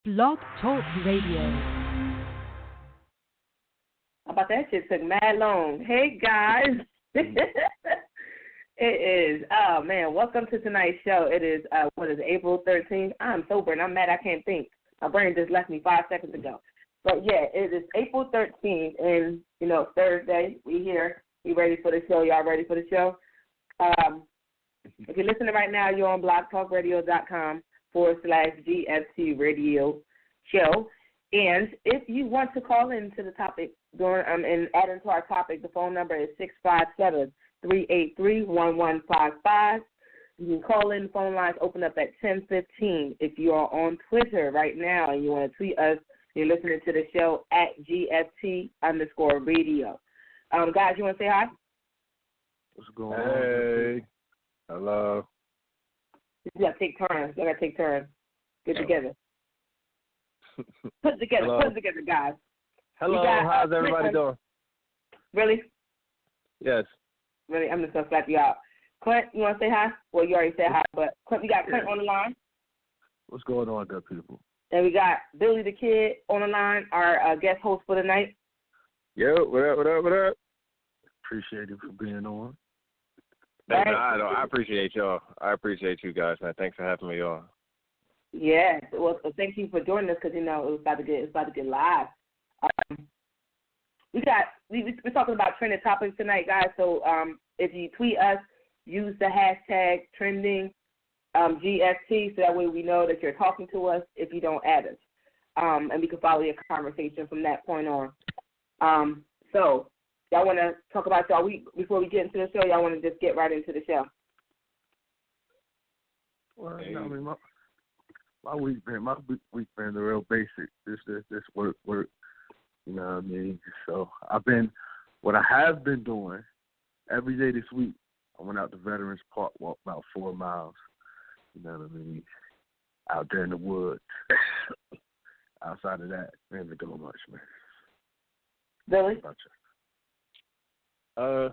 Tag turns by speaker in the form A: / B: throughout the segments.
A: Blog Talk Radio.
B: How about that shit took mad long. Hey, guys. It is, oh, man, welcome to tonight's show. It is, April 13th? I'm sober and I'm mad I can't think. My brain just left me 5 seconds ago. But, yeah, it is April 13th, and, Thursday. We here. We ready for the show. Y'all ready for the show? If you're listening right now, you're on blogtalkradio.com/GFT radio show. And if you want to call into the topic and add into our topic, the phone number is 657-383-1155. You can call in. The phone lines open up at 10:15. If you are on Twitter right now and you want to tweet us, you're listening to the show at GFT_radio. Guys, you want to say hi?
C: What's going on?
D: Hey. Hello.
B: You got to take turns. You got to take turns. Get together. Put it together.
D: Hello.
B: Put it together, guys.
D: Hello. How's everybody doing?
B: Really?
D: Yes.
B: Really? I'm just going to slap you out. Clint, you want to say hi? Well, you already said hi, but Clint, we got Clint on the line.
C: What's going on, good people?
B: And we got Billy the Kid on the line, our guest host for the night.
D: Yo, what up, what up, what up?
C: Appreciate you for being on.
D: Hey, man, I appreciate y'all. I appreciate you guys, man. Thanks for having me on.
B: Yes. Well, thank you for joining us because, it was about to get live. We're talking about trending topics tonight, guys. So if you tweet us, use the hashtag trending GFT so that way we know that you're talking to us if you don't add us. And we can follow your conversation from that point on. So y'all want to talk about y'all week before we get into the show? Y'all want to just get right into the show?
C: Well, I mean, my week been the real basic. This work. You know what I mean? So what I have been doing every day this week. I went out to Veterans Park, walked about 4 miles. You know what I mean? Out there in the woods. Outside of that, I haven't been doing much, man.
B: Billy?
C: How about you?
D: I've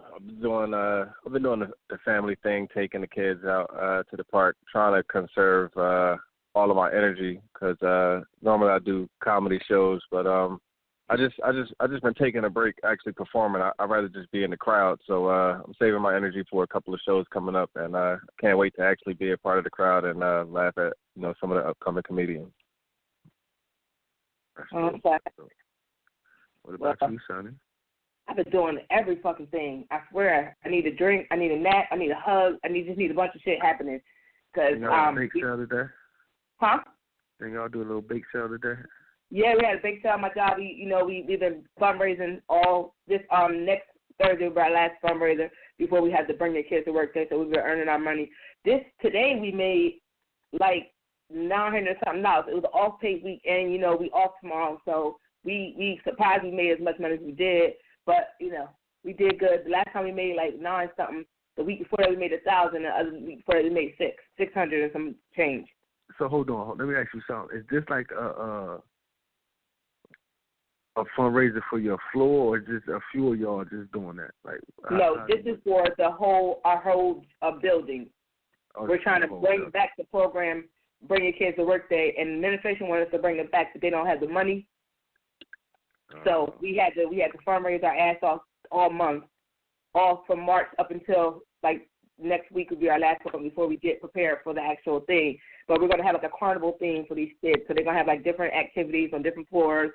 D: been doing the family thing, taking the kids out to the park, trying to conserve all of my energy because normally I do comedy shows, but I just been taking a break actually performing. I'd rather just be in the crowd, so I'm saving my energy for a couple of shows coming up, and I can't wait to actually be a part of the crowd and laugh at some of the upcoming comedians.
B: Okay.
C: What about you, Sonny?
B: I've been doing every fucking thing. I swear. I need a drink. I need a nap. I need a hug. I just need a bunch of shit happening. Cause
C: bake sale today?
B: Huh?
C: Think y'all do a little bake sale today?
B: Yeah, we had a bake sale at my job. We've been fundraising all this next Thursday will be our last fundraiser before we have to bring the kids to work day. So we've been earning our money. Today we made like $900 something. It was an off paid week, and we off tomorrow, so we surprised we made as much money as we did. But, we did good. The last time we made like 9 something. The week before that we made 1,000. The other week before that we made 600 and some change.
C: So hold on. Let me ask you something. Is this like a fundraiser for your floor, or just a few of y'all just doing that? Like
B: no, this is for our whole building.
C: Oh,
B: we're trying to bring back the program, Bring Your Kids to Work Day, and administration wanted us to bring it back, but they don't have the money. So we had to fundraise our ass off all month, all from March up until like next week would be our last one before we get prepared for the actual thing. But we're gonna have like a carnival theme for these kids, so they're gonna have like different activities on different floors,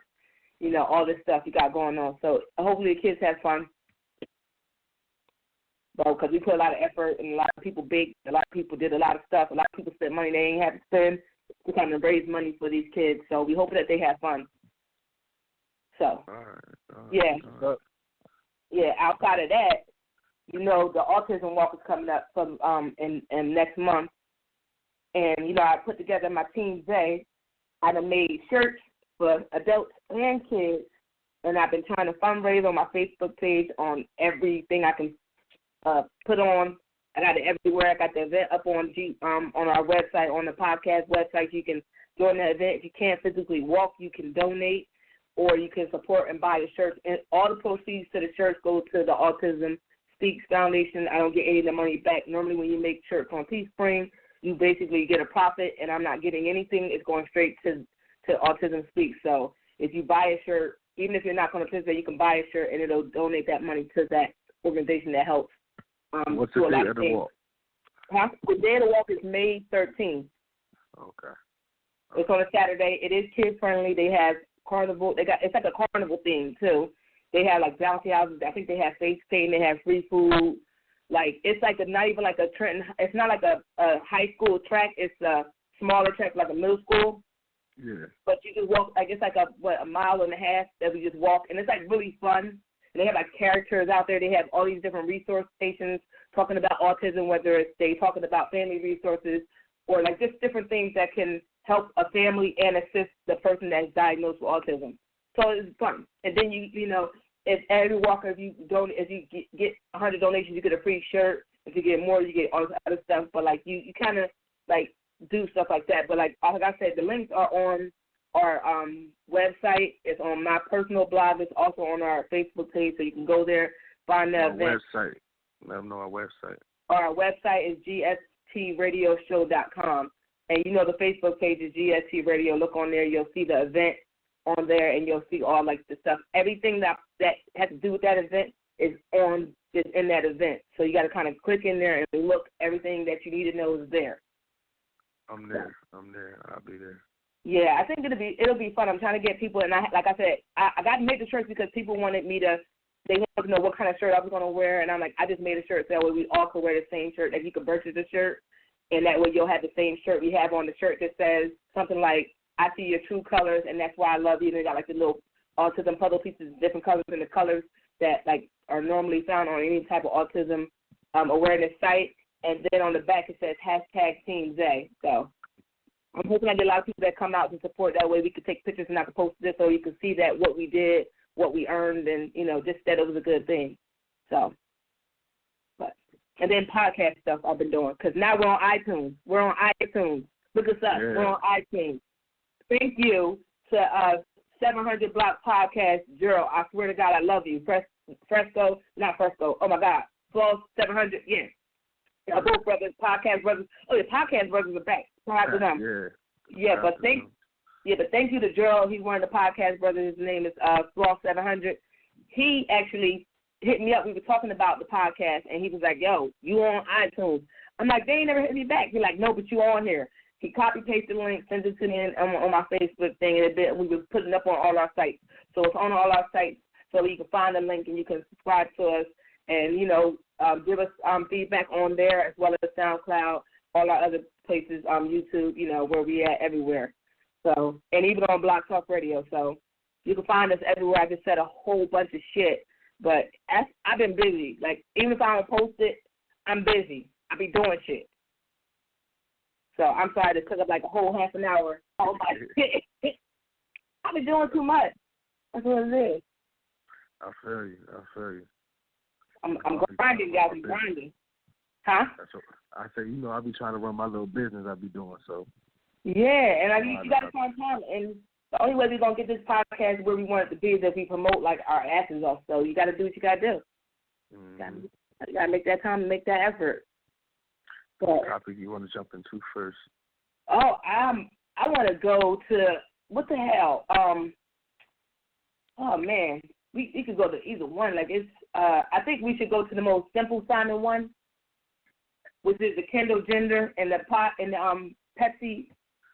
B: all this stuff we got going on. So hopefully the kids have fun. Because we put a lot of effort and a lot of people baked, a lot of people did a lot of stuff, a lot of people spent money they ain't have to spend. We're trying to raise money for these kids, so we hope that they have fun. So,
C: all right.
B: Yeah. Outside of that, the autism walk is coming up from in next month, and I put together my Team Day. I done made shirts for adults and kids, and I've been trying to fundraise on my Facebook page on everything I can put on. I got it everywhere. I got the event up on our website, on the podcast website. You can join the event. If you can't physically walk, you can donate. Or you can support and buy the shirts. And all the proceeds to the shirts go to the Autism Speaks Foundation. I don't get any of the money back. Normally when you make shirts on Teespring, you basically get a profit, and I'm not getting anything. It's going straight to to Autism Speaks. So if you buy a shirt, even if you're not going to participate, you can buy a shirt and it'll donate that money to that organization that helps.
C: What's the day of the walk?
B: Huh? The day of the walk is May 13th.
C: Okay.
B: It's on a Saturday. It is kid friendly. They have carnival. It's like a carnival theme too. They have like bouncy houses. I think they have face paint. They have free food. Like it's like not even like a Trenton. It's not like a high school track. It's a smaller track, like a middle school.
C: Yeah.
B: But you just walk. Like it's like a mile and a half that we just walk, and it's like really fun. And they have like characters out there. They have all these different resource stations talking about autism, whether it's they talking about family resources or like just different things that can help a family and assist the person that's diagnosed with autism. So it's fun. And then you know, if every walker, if you get 100 donations, you get a free shirt. If you get more, you get all this other stuff. But like you kind of like do stuff like that. But like I said, the links are on our website. It's on my personal blog. It's also on our Facebook page, so you can go there, find the event.
C: Website. Let them know our website.
B: Our website is gstradioshow.com. And you know the Facebook page is GST Radio. Look on there. You'll see the event on there, and you'll see all like the stuff. Everything that has to do with that event is in that event. So you got to kind of click in there and look. Everything that you need to know is there.
C: I'm there. I'll be there.
B: Yeah, I think it'll be fun. I'm trying to get people, and like I said, I got to make the shirts because people wanted me to. They wanted to know what kind of shirt I was going to wear, and I'm like, I just made a shirt so that way we all could wear the same shirt. That you could purchase a shirt. And that way you'll have the same shirt we have on the shirt that says something like, I see your true colors, and that's why I love you. And they got like the little autism puzzle pieces, different colors, and the colors that like are normally found on any type of autism awareness site. And then on the back it says #TeamZay. So I'm hoping I get a lot of people that come out to support. That way we could take pictures and I could post this so you can see that what we did, what we earned, and, you know, just that it was a good thing. So. And then podcast stuff I've been doing, because now we're on iTunes. Look us up.
C: Yeah.
B: We're on iTunes. Thank you to 700 Block Podcast, Gerald. I swear to God, I love you. Fresco, not Fresco. Oh, my God. Flow 700, yeah. Both brothers, podcast brothers. Oh, the podcast brothers are back. Shout out to them. Yeah, but thank you to Gerald. He's one of the podcast brothers. His name is Flow 700. He actually hit me up. We were talking about the podcast, and he was like, yo, you on iTunes. I'm like, they ain't never hit me back. He's like, no, but you on here. He copy-pasted the link, sent it to me on my Facebook thing, and we were putting it up on all our sites. So it's on all our sites, so you can find the link and you can subscribe to us and, you know, give us feedback on there as well as SoundCloud, all our other places, YouTube, you know, where we at everywhere. So, and even on Blog Talk Radio. So you can find us everywhere. I just said a whole bunch of shit. But I've been busy. Like, even if I don't post it, I'm busy. I be doing shit. So I'm sorry to took up like a whole half an hour. Oh, my shit. I be doing too much. That's what it is.
C: I feel you.
B: I'm grinding, guys. I'm grinding. Huh?
C: That's what I say, you know, I be trying to run my little business I be doing, so.
B: Yeah, and you got to find time. And the only way we're going to get this podcast where we want it to be is if we promote, like, our asses off. So you got to do what you got to do.
C: Mm-hmm.
B: You got to make that time and make that effort.
C: What topic you want to jump into first?
B: Oh, I want to go to, what the hell? Oh, man. We could go to either one. Like, it's, I think we should go to the most simple sounding one, which is the Kendall gender and the Pepsi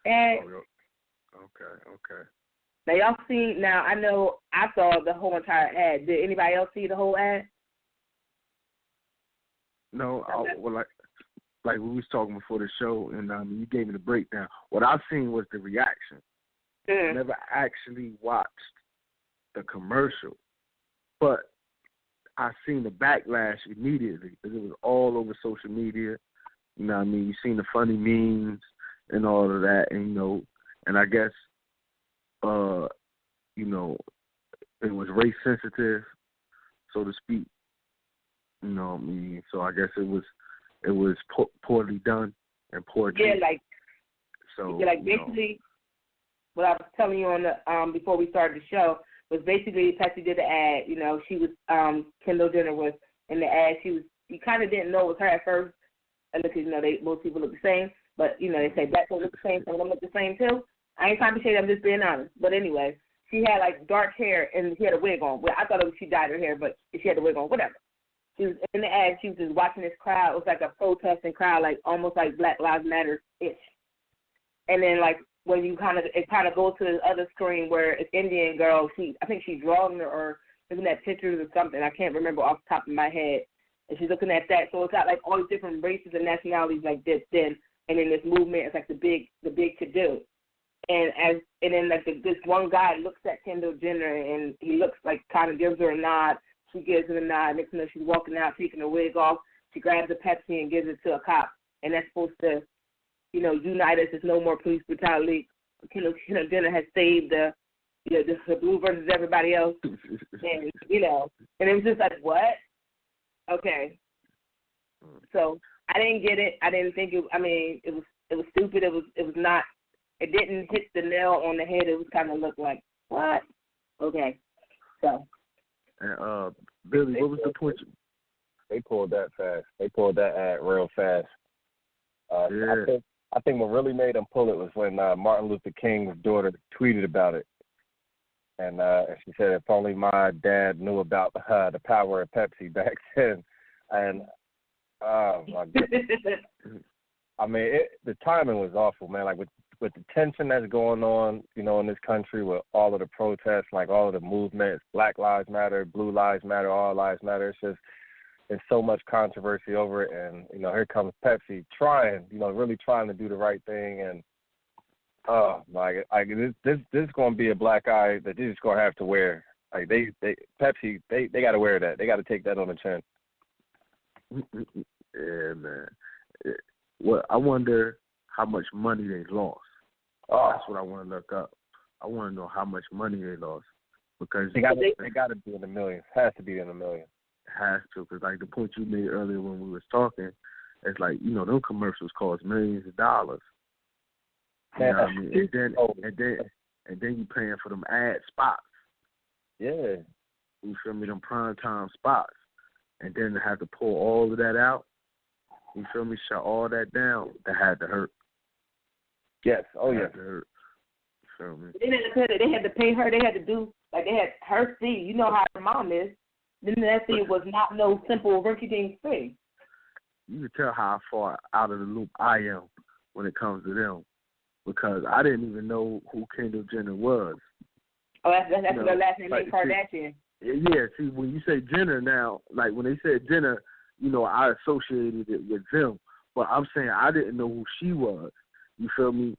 B: ad.
C: Okay.
B: Now, y'all seen, I know I saw the whole entire ad. Did anybody else see the whole ad?
C: No, like we was talking before the show, and you gave me the breakdown. What I've seen was the reaction. I never actually watched the commercial, but I seen the backlash immediately because it was all over social media. You know what I mean? You seen the funny memes and all of that, and, you know, and I guess, you know, it was race sensitive, so to speak. You know what I mean? So I guess it was poorly done and poor.
B: Yeah, like,
C: so
B: basically, what I was telling you on the before we started the show was basically Pepsi did the ad. You know, she was Kendall Jenner was in the ad. You kind of didn't know it was her at first, because, you know, most people look the same. But, you know, they say black people look the same, some of them look the same too. I ain't trying to be shady, I'm just being honest. But anyway, she had like dark hair and she had a wig on. Well, I thought she dyed her hair, but she had a wig on, whatever. She was in the ad, she was just watching this crowd. It was like a protesting crowd, like almost like Black Lives Matter-ish. And then like when it kind of goes to the other screen where it's Indian girl, I think she's drawing her or looking at pictures or something. I can't remember off the top of my head. And she's looking at that. So it's got like all these different races and nationalities like this then. And in this movement, it's like the big to do. And then like this one guy looks at Kendall Jenner and he looks like kind of gives her a nod. She gives him a nod. Next thing you know, she's walking out, taking her wig off. She grabs a Pepsi and gives it to a cop. And that's supposed to, unite us. There's no more police brutality. Kendall Jenner has saved the blue versus everybody else. And, and it was just like, what? Okay. So I didn't get it. I didn't think it. I mean, it was stupid. It was not. It didn't hit the nail on the head. It was kind of looked like what? Okay. So.
C: And Billy, what was the point?
D: They pulled that fast. They pulled that ad real fast.
C: Yeah.
D: I think what really made them pull it was when Martin Luther King's daughter tweeted about it. And she said, if only my dad knew about the power of Pepsi back then. And, oh, my goodness. I mean, the timing was awful, man. Like, with the tension that's going on, in this country with all of the protests, like all of the movements, Black Lives Matter, Blue Lives Matter, All Lives Matter, there's so much controversy over it. And, here comes Pepsi trying, really trying to do the right thing. And, this is going to be a black eye that they're just going to have to wear. Like, Pepsi, they got to wear that. They got to take that on the chin.
C: Yeah, man. Well, I wonder how much money they lost.
D: Oh.
C: That's what I want to look up. I want to know how much money they lost because
D: they got to be in the millions. Has to be in the millions.
C: Has to, because like the point you made earlier when we was talking, it's like them commercials cost millions of dollars. You know what I mean? And then you paying for them ad spots.
D: Yeah.
C: You feel me? Them prime time spots, and then to have to pull all of that out. You feel me? Shut all that down. That had to hurt.
D: Yes. Oh, yeah.
C: Had to hurt. You feel me?
B: They had to pay her. They had to do, like, they had her fee. You know how her mom is. Then that fee was not no simple rinky-dink fee.
C: You can tell how far out of the loop I am when it comes to them, because I didn't even know who Kendall Jenner was.
B: Oh, that's her last name, like, Kardashian.
C: Yeah, see, when you say Jenner now, like when they said Jenner, I associated it with them. But I'm saying I didn't know who she was. You feel me?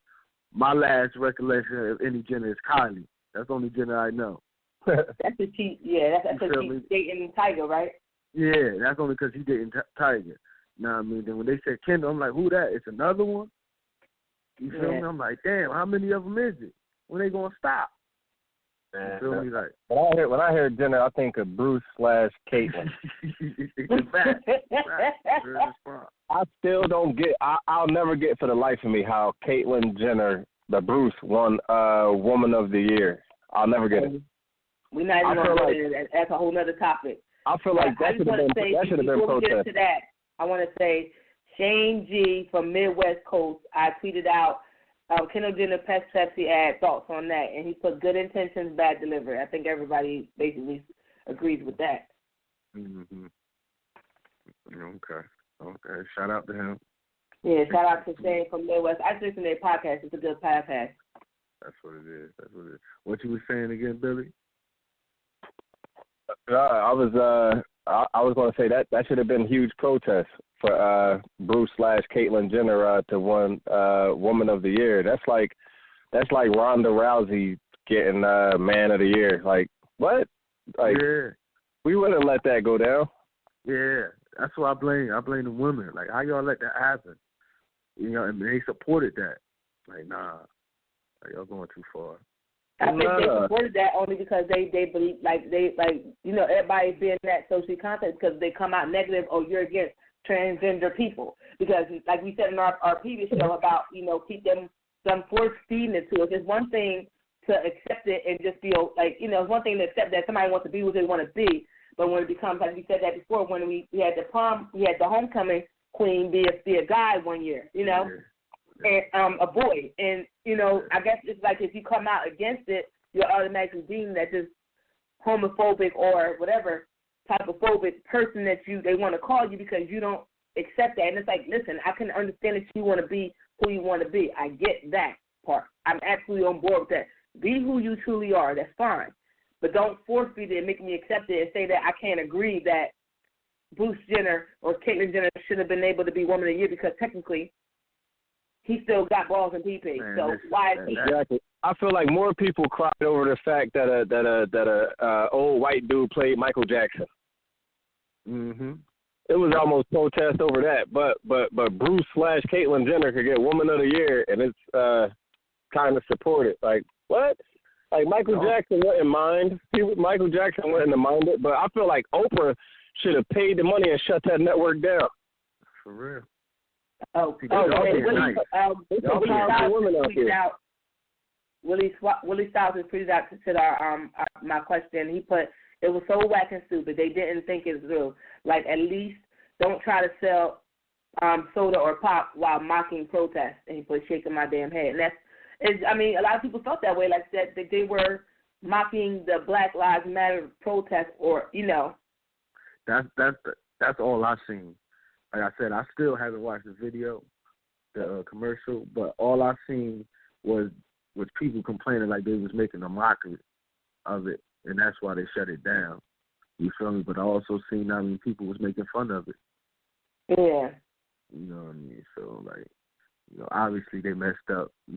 C: My last recollection of any Jenner is Kylie. That's the only Jenner I know.
B: That's the cheat. Yeah, that's because she's dating Tiger, right?
C: Yeah, that's only because he dating Tiger. You know what I mean? Then when they said Kendall, I'm like, who that? It's another one? You feel me? I'm like, damn, how many of them is it? When they going to stop? You feel me? Like,
D: when I hear Jenner, I think of Bruce/Caitlyn. I still don't get. I'll never get for the life of me how Caitlyn Jenner, the Bruce, won Woman of the Year. I'll never get it.
B: We're not even going to go there. That's a whole other topic.
D: I feel like that should have been protest. Before we get to
B: that, I want to say Shane G from Midwest Coast, I tweeted out Kendall Jenner Pepsi ad, thoughts on that, and he put good intentions, bad delivery. I think everybody basically agrees with that.
C: Mm-hmm. Okay. Shout out to him.
B: Yeah, shout out to Shane from Midwest. I listen to their podcast. It's a good podcast.
C: That's what it is. What you were saying again, Billy?
D: I was going to say that should have been a huge protest for Bruce/Caitlyn Jenner to win Woman of the Year. That's like Ronda Rousey getting Man of the Year. Like, what? Like,
C: yeah.
D: We wouldn't let that go down.
C: Yeah, that's what I blame. I blame the women. Like, how y'all let that happen? And they supported that. Like, nah, y'all going too far.
B: I think they supported that only because they believe, everybody's being that socially conscious because they come out negative, you're against transgender people. Because, like we said in our previous show about, keep them force feeding it to us. It's one thing to accept it and just feel like, it's one thing to accept that somebody wants to be what they want to be. But when it becomes, like we said that before, when we had the prom, we had the homecoming queen be a guy one year,
C: Yeah.
B: and a boy. And, you know, I guess it's like if you come out against it, you're automatically deemed that this homophobic or whatever type of phobic person that they want to call you because you don't accept that. And it's like, listen, I can understand that you want to be who you want to be. I get that part. I'm absolutely on board with that. Be who you truly are. That's fine. But don't force me to make me accept it and say that I can't agree that Bruce Jenner or Caitlyn Jenner should have been able to be Woman of the Year because technically he still got balls and pee-pee. So why is he?
D: Exactly. I feel like more people cried over the fact that a old white dude played Michael Jackson.
C: Mhm.
D: It was almost protest over that, but Bruce / Caitlyn Jenner could get Woman of the Year, and it's kind of supported. Like what? Like Michael Jackson wouldn't mind. Michael Jackson wouldn't have minded, but I feel like Oprah should have paid the money and shut that network down.
C: For real.
B: Willie Styles has tweeted out to my question. He put, it was so whack and stupid. They didn't think it through. Like, at least don't try to sell soda or pop while mocking protests. And he put, shaking my damn head. And a lot of people felt that way, like that they were mocking the Black Lives Matter protest, or, you know.
C: That's all I've seen. Like I said, I still haven't watched the video, the commercial, but all I've seen was people complaining like they was making a mockery of it, and that's why they shut it down. You feel me? But I also seen how many people was making fun of it.
B: Yeah.
C: You know what I mean? So, like, you know, obviously they messed up. You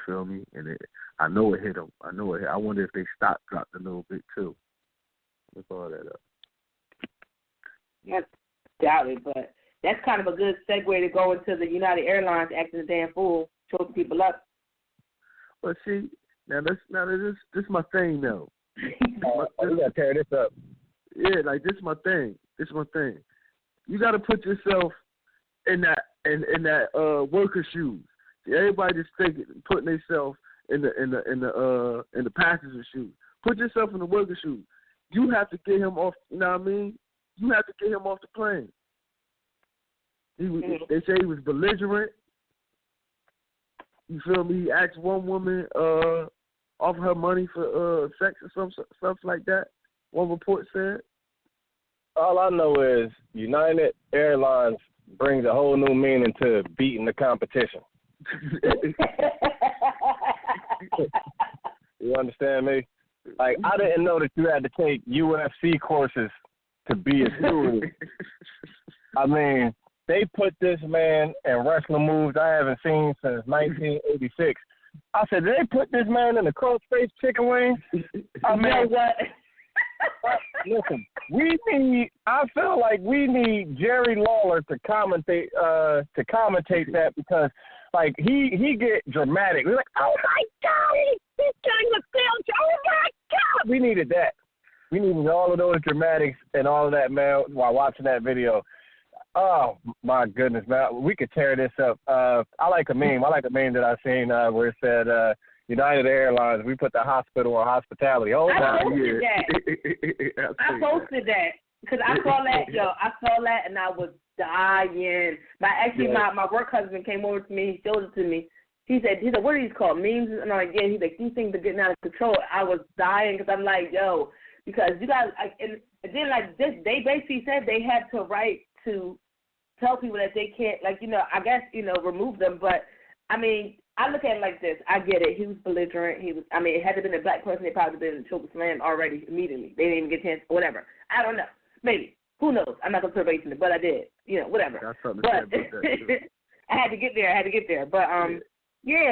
C: feel me? And I know it hit them. I wonder if they dropped a little bit too. Look all that up.
B: I doubt it, but that's kind of a good segue to go into the United Airlines acting a damn fool, choking people up.
C: Well, see, this is my thing, though.
D: We gotta tear this up.
C: Yeah, like this is my thing. You got to put yourself in that worker shoes. See, everybody just putting themselves in the passenger shoes. Put yourself in the worker shoes. You have to get him off. You know what I mean? You have to get him off the plane. They say he was belligerent. You feel me? He asked one woman offer her money for sex or stuff like that. One report said.
D: All I know is United Airlines brings a whole new meaning to beating the competition. You understand me? Like, I didn't know that you had to take UFC courses to be a steward. I mean, they put this man in wrestling moves I haven't seen since 1986. I said, did they put this man in the cross-face chicken wings? I mean,
B: you know what?
D: Listen, I feel like we need Jerry Lawler to commentate that, because, like, he get dramatic. We're like, oh my God, this guy looks down. Oh my God, we needed that. We needed all of those dramatics and all of that, man, while watching that video. Oh, my goodness, man. We could tear this up. I like a meme. That I seen where it said, United Airlines, we put the hospital on hospitality. Oh,
B: I posted that because I saw that, I saw that, and I was dying. My work husband came over to me. He showed it to me. He said, what are these called? Memes? And I'm like, yeah. He's like, these things are getting out of control. I was dying because I'm like, yo, because you guys, and then like this, they basically said they had to write to tell people that they can't, like, I guess, remove them. But, I mean, I look at it like this. I get it. He was belligerent. It had to been a black person. They probably been choke slammed already immediately. They didn't even get a chance, whatever. I don't know. Maybe. Who knows? I'm not going to put race in it, but I did. Whatever.
C: That's something
B: but
C: to say about that, too.
B: I had to get there. But,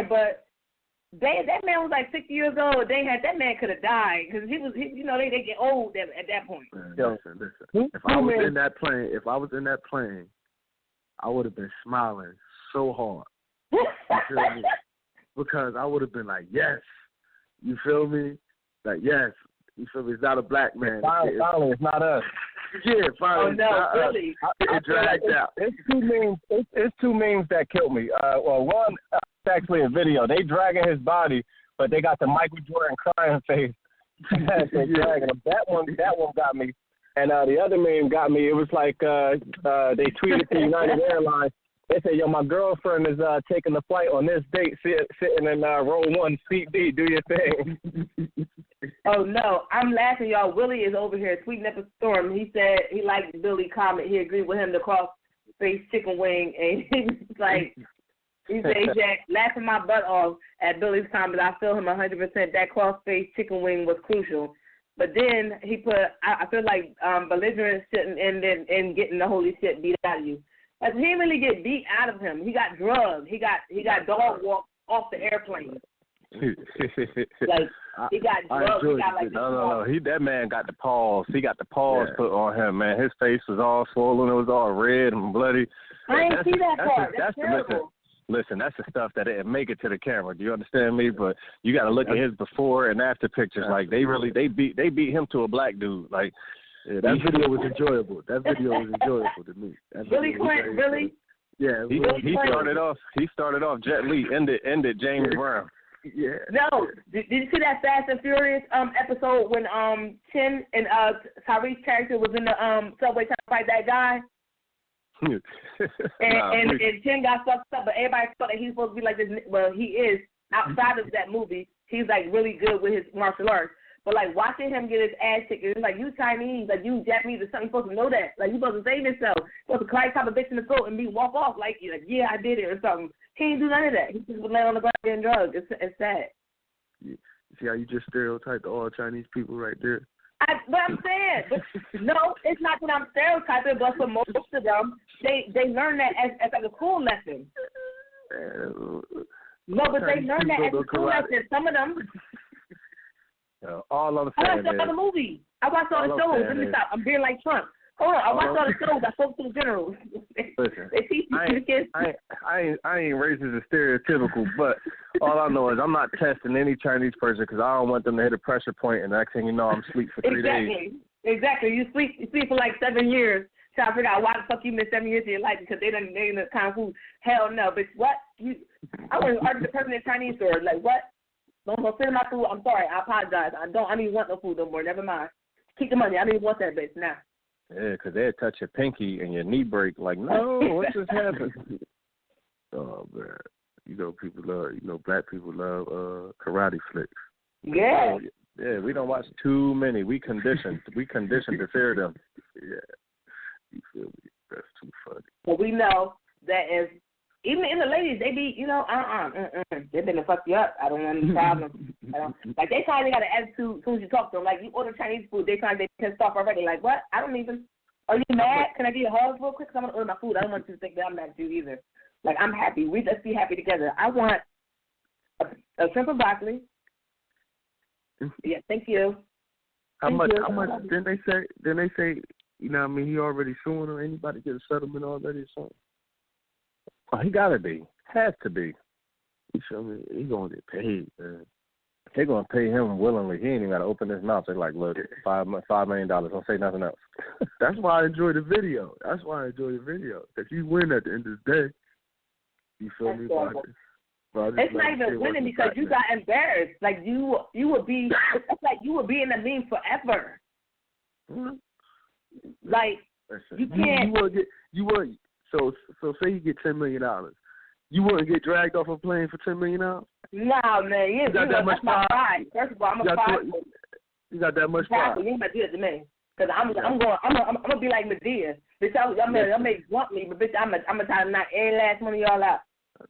B: but that man was like 60 years old. That man could have died because they get old at that point.
C: Man, listen. If I was in that plane, I would have been smiling so hard. You feel me? Because I would have been like, yes. You feel me? Like, yes. You feel me? It's not a black man.
D: Finally, it's not us.
C: Yeah, finally.
B: Oh, no, really?
C: It dragged out.
D: It's two memes that killed me. One, it's actually a video. They dragging his body, but they got the Michael Jordan crying face. They're dragging him. That one got me. And the other meme got me. It was like they tweeted to United Airlines, They say, yo, my girlfriend is taking the flight on this date, sitting in row 1, seat D. Do your thing.
B: Oh, no. I'm laughing, y'all. Willie is over here sweeping up a storm. He said he liked Billy's comment. He agreed with him to cross-face chicken wing. And he's like, he said, laughing my butt off at Billy's comment. I feel him 100%. That cross-face chicken wing was crucial. But then he put, I feel like belligerence shouldn't end in getting the holy shit beat out of you. Like, he didn't really get beat out of him. He got drugged. He got dog walked off the airplane. Like, he got drugged. He got, like,
D: no. That man got the paws. He got the paws put on him, man. His face was all swollen. It was all red and bloody.
B: I didn't see that part. That's terrible.
D: Listen, that's the stuff that didn't make it to the camera. Do you understand me? But you got to look at his before and after pictures. Like, they beat him to a black dude. Like,
C: yeah, that video was enjoyable. That video was enjoyable to me.
B: Billy Clinton, really?
C: Yeah.
D: He started off Jet Li, ended James Brown.
C: Yeah.
B: No, did you see that Fast and Furious episode when Chin and Tyrese's character was in the subway trying to fight that guy? and Chin got fucked up, but everybody thought that he's supposed to be like this. Well, he is. Outside of that movie, he's like really good with his martial arts. But like watching him get his ass kicked, it's like you Chinese, like you Japanese or something. You're supposed to know that. Like you supposed to save yourself. You're supposed to cry type of bitch in the throat and walk off like yeah I did it or something. He didn't do none of that. He just was laying on the ground getting drugged. It's sad.
C: Yeah. See how you just stereotyped all Chinese people right there.
B: But I'm saying, no, it's not that I'm stereotyping, but for most of them, they learn that as like a cool lesson. No, but they learn that as a cool lesson. Some of them.
D: All I'm
B: saying
D: is.
B: I watched all the movies. I watched all the shows. Let me stop. I'm being like Trump. Hold on. I watched all the shows. I spoke to the generals.
D: Listen,
B: they teach the kids.
D: I ain't racist or stereotypical, but all I know is I'm not testing any Chinese person because I don't want them to hit a pressure point and next thing you know I'm asleep for 3 days.
B: Exactly. You sleep for like 7 years. Trying to figure out why the fuck you missed 7 years of your life because they done the kind of food. Hell no. But what? I want to argue the person in the Chinese store. Like what? Don't send my food. I'm sorry. I apologize. I don't even want no food no more. Never mind. Keep the money. I don't even want that bitch now.
D: Yeah, because they'll touch your pinky and your knee break. Like, no, what just happened?
C: Oh, man. Black people love karate flicks.
B: Yeah.
D: Yeah, we don't watch too many. We conditioned to fear them.
C: Yeah. You feel me? That's too funny.
B: Well, we know that as even in the ladies, they be, they been to fuck you up. I don't want any problems. Like, they kind of got an attitude as soon as you talk to them. Like, you order Chinese food, they pissed off already. Like, what? I don't even, are you mad? Can I get a hug real quick? Because I'm going to order my food. I don't want you to think that I'm mad at you either. Like, I'm happy. Let's be happy together. I want a shrimp and broccoli. Yeah, thank you.
C: How much? Didn't they say, he already suing or anybody get a settlement already or something?
D: Oh, he gotta be. Has to be.
C: You feel me? He gonna get paid, man.
D: They're gonna pay him willingly. He ain't even gotta open his mouth. They're like, look, $5 million. Don't say nothing else.
C: That's why I enjoy the video. Because you win at the end of the day. You feel me?
B: It's not even winning because you got embarrassed. Like you would be. It's like you would be in the meme forever.
C: Mm-hmm.
B: Like you can't.
C: You would. So say you get $10 million. You wouldn't get dragged off a plane for $10 million?
B: No, man. You got that much pride. First of all, I'm a pride.
C: You got that much pride.
B: You ain't about to do it to me. Because I'm gonna be like Medea. Bitch, y'all may want me, but bitch, I'm gonna try to knock every last one of y'all out.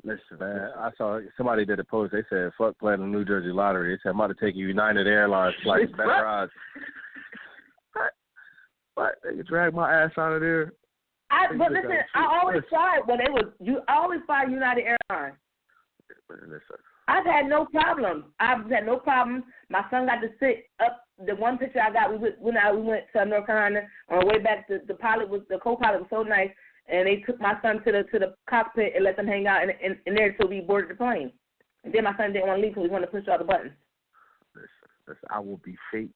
D: Listen, man, I saw somebody did a post. They said, fuck playing the New Jersey lottery. They said, I'm about to take you United Airlines flights, better odds.
C: What? They could drag my ass out of there.
B: But listen, I always tried when I always fly United Airlines. I've had no problems. My son got to sit up. The one picture I got, we went to North Carolina. On the way back, the co-pilot was so nice, and they took my son to the cockpit and let them hang out in there until we boarded the plane. And then my son didn't want to leave because he wanted to push all the buttons.
C: Listen, I will be fake.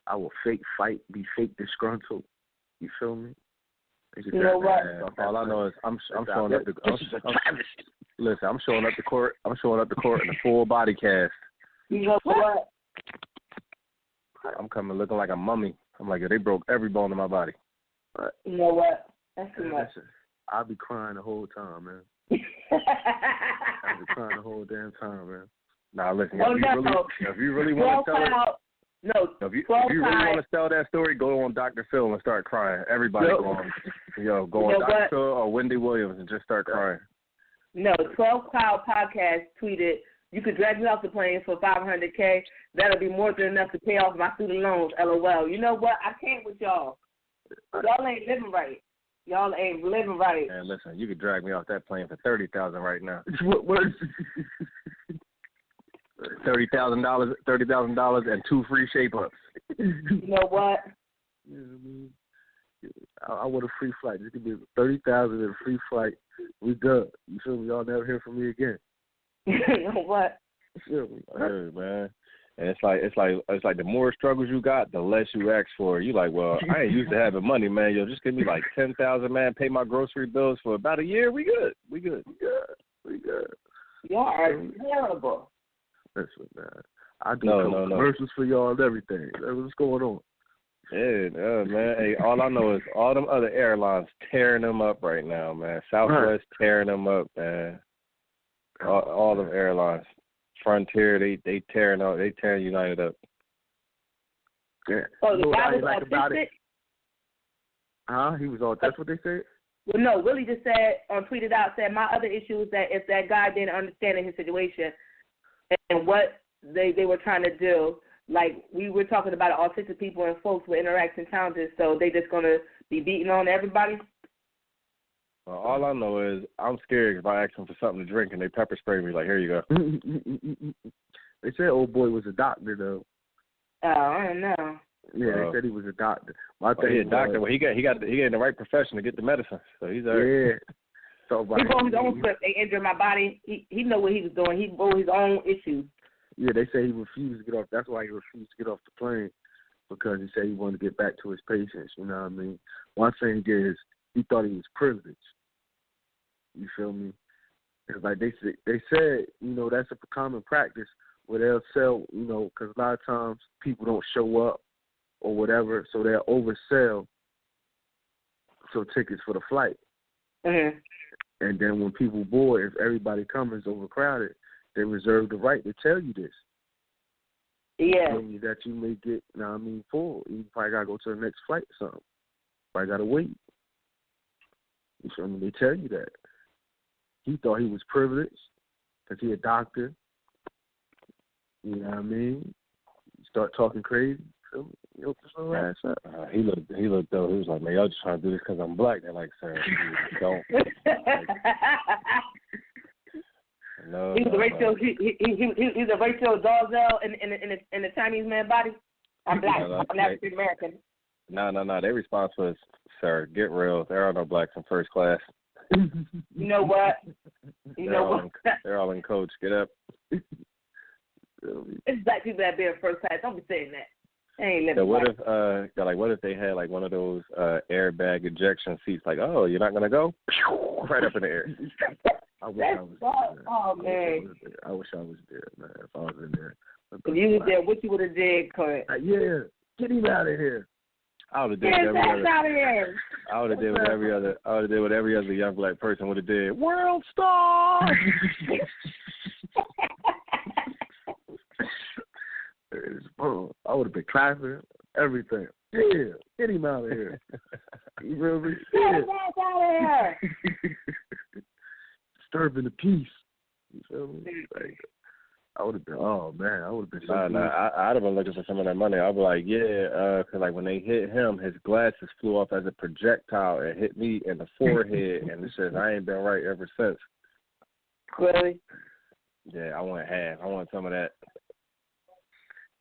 C: I will fake fight, be fake disgruntled. You feel me?
B: You know what?
D: All I know is I'm showing up listen, I'm showing up the court. I'm showing up the court in a full body cast.
B: You know what?
D: I'm coming looking like a mummy. I'm like, they broke every bone in my body.
B: You know what? That's too much.
C: I'll be crying the whole time, man. I'll be crying the whole damn time, man. Nah, listen, if you really want to tell it, if you really want to tell that story, go on Dr. Phil and start crying. Everybody go on Dr. Phil or Wendy Williams and just start crying.
B: No, 12 Cloud Podcast tweeted, you could drag me off the plane for $500K. That'll be more than enough to pay off my student loans, LOL. You know what? I can't with y'all. Y'all ain't living right. Y'all ain't living right.
D: Man, listen, you could drag me off that plane for $30,000 right now.
C: What?
D: $30,000 and 2 free shape-ups.
B: You know what?
C: Yeah, I want a free flight. Just give me $30,000 and a free flight. We good. You feel me? Y'all never hear from me again.
B: You know what?
C: You feel me?
D: Hey, man. And it's like the more struggles you got, the less you ask for. You like, well, I ain't used to having money, man. Yo, just give me like $10,000, man. Pay my grocery bills for about a year. We good.
B: Y'all are terrible.
C: Listen, man. I do commercials for y'all and everything. What's going on?
D: Yeah, man. Hey, all I know is all them other airlines tearing them up right now, man. Southwest tearing them up, man. All them airlines. Frontier, they tearing United up.
C: Yeah.
B: Oh, the guy was autistic?
C: Huh? He was autistic. That's what they said?
B: Well, no. Willie just tweeted out, said, my other issue is that if that guy didn't understand his situation and what they were trying to do, like we were talking about autistic people and folks with interaction challenges, so they just going to be beating on everybody?
D: Well, all I know is I'm scared if I ask them for something to drink and they pepper spray me like, here you go.
C: They said old boy was a doctor, though.
B: Oh, I don't know.
C: Yeah, they said he was a doctor.
D: Doctor. Well, he got in the right profession to get the medicine, so he's all right.
C: Yeah. So
B: he wrote his own script. They injured my body. He know what he was doing. He wrote his own issues.
C: Yeah, they say he refused to get off. That's why he refused to get off the plane, because he said he wanted to get back to his patients. You know what I mean? One thing is he thought he was privileged. You feel me? It's like they said, you know, that's a common practice where they'll sell, you know, because a lot of times people don't show up or whatever, so they'll oversell tickets for the flight.
B: Mm-hmm.
C: And then when people board, if everybody comes is overcrowded, they reserve the right to tell you this.
B: Yeah.
C: Tell you that you may get, full. You probably got to go to the next flight or something. Probably got to wait. You feel me? They tell you that. He thought he was privileged because he a doctor. You know what I mean? You start talking crazy. You know, your ass up.
D: He looked though. He was like, man, y'all just trying to do this because I'm black. They're like, sir, don't. No.
B: He's a Rachel. He's a Rachel Dolezal in the Chinese man body. I'm black. I'm African American.
D: No. Their response was, sir, get real. There are no blacks in first class.
B: You know what?
D: They're all in coach. Get up.
B: It's black people that be in first class. Don't be saying that. They ain't living.
D: So what if they had like one of those airbag ejection seats? Like, oh, you're not gonna go? Right up in the air.
C: I wish I was there.
B: Oh man.
C: I wish I was there, man. If I was in there.
B: If you was there, what you would have did, Clint?
C: Yeah, get him out of here.
D: I would have did what every other young black person would have did. World star.
C: I would have been clapping everything. Yeah, get him out of here. You feel me?
B: Get him out of here.
C: Disturbing the peace. You feel me? Like, I would have been, I would have been so
D: I'd have been looking for some of that money. I'd be like, because like when they hit him, his glasses flew off as a projectile and hit me in the forehead, and it says, I ain't been right ever since.
B: Really?
C: Yeah, I want half. I want some of that.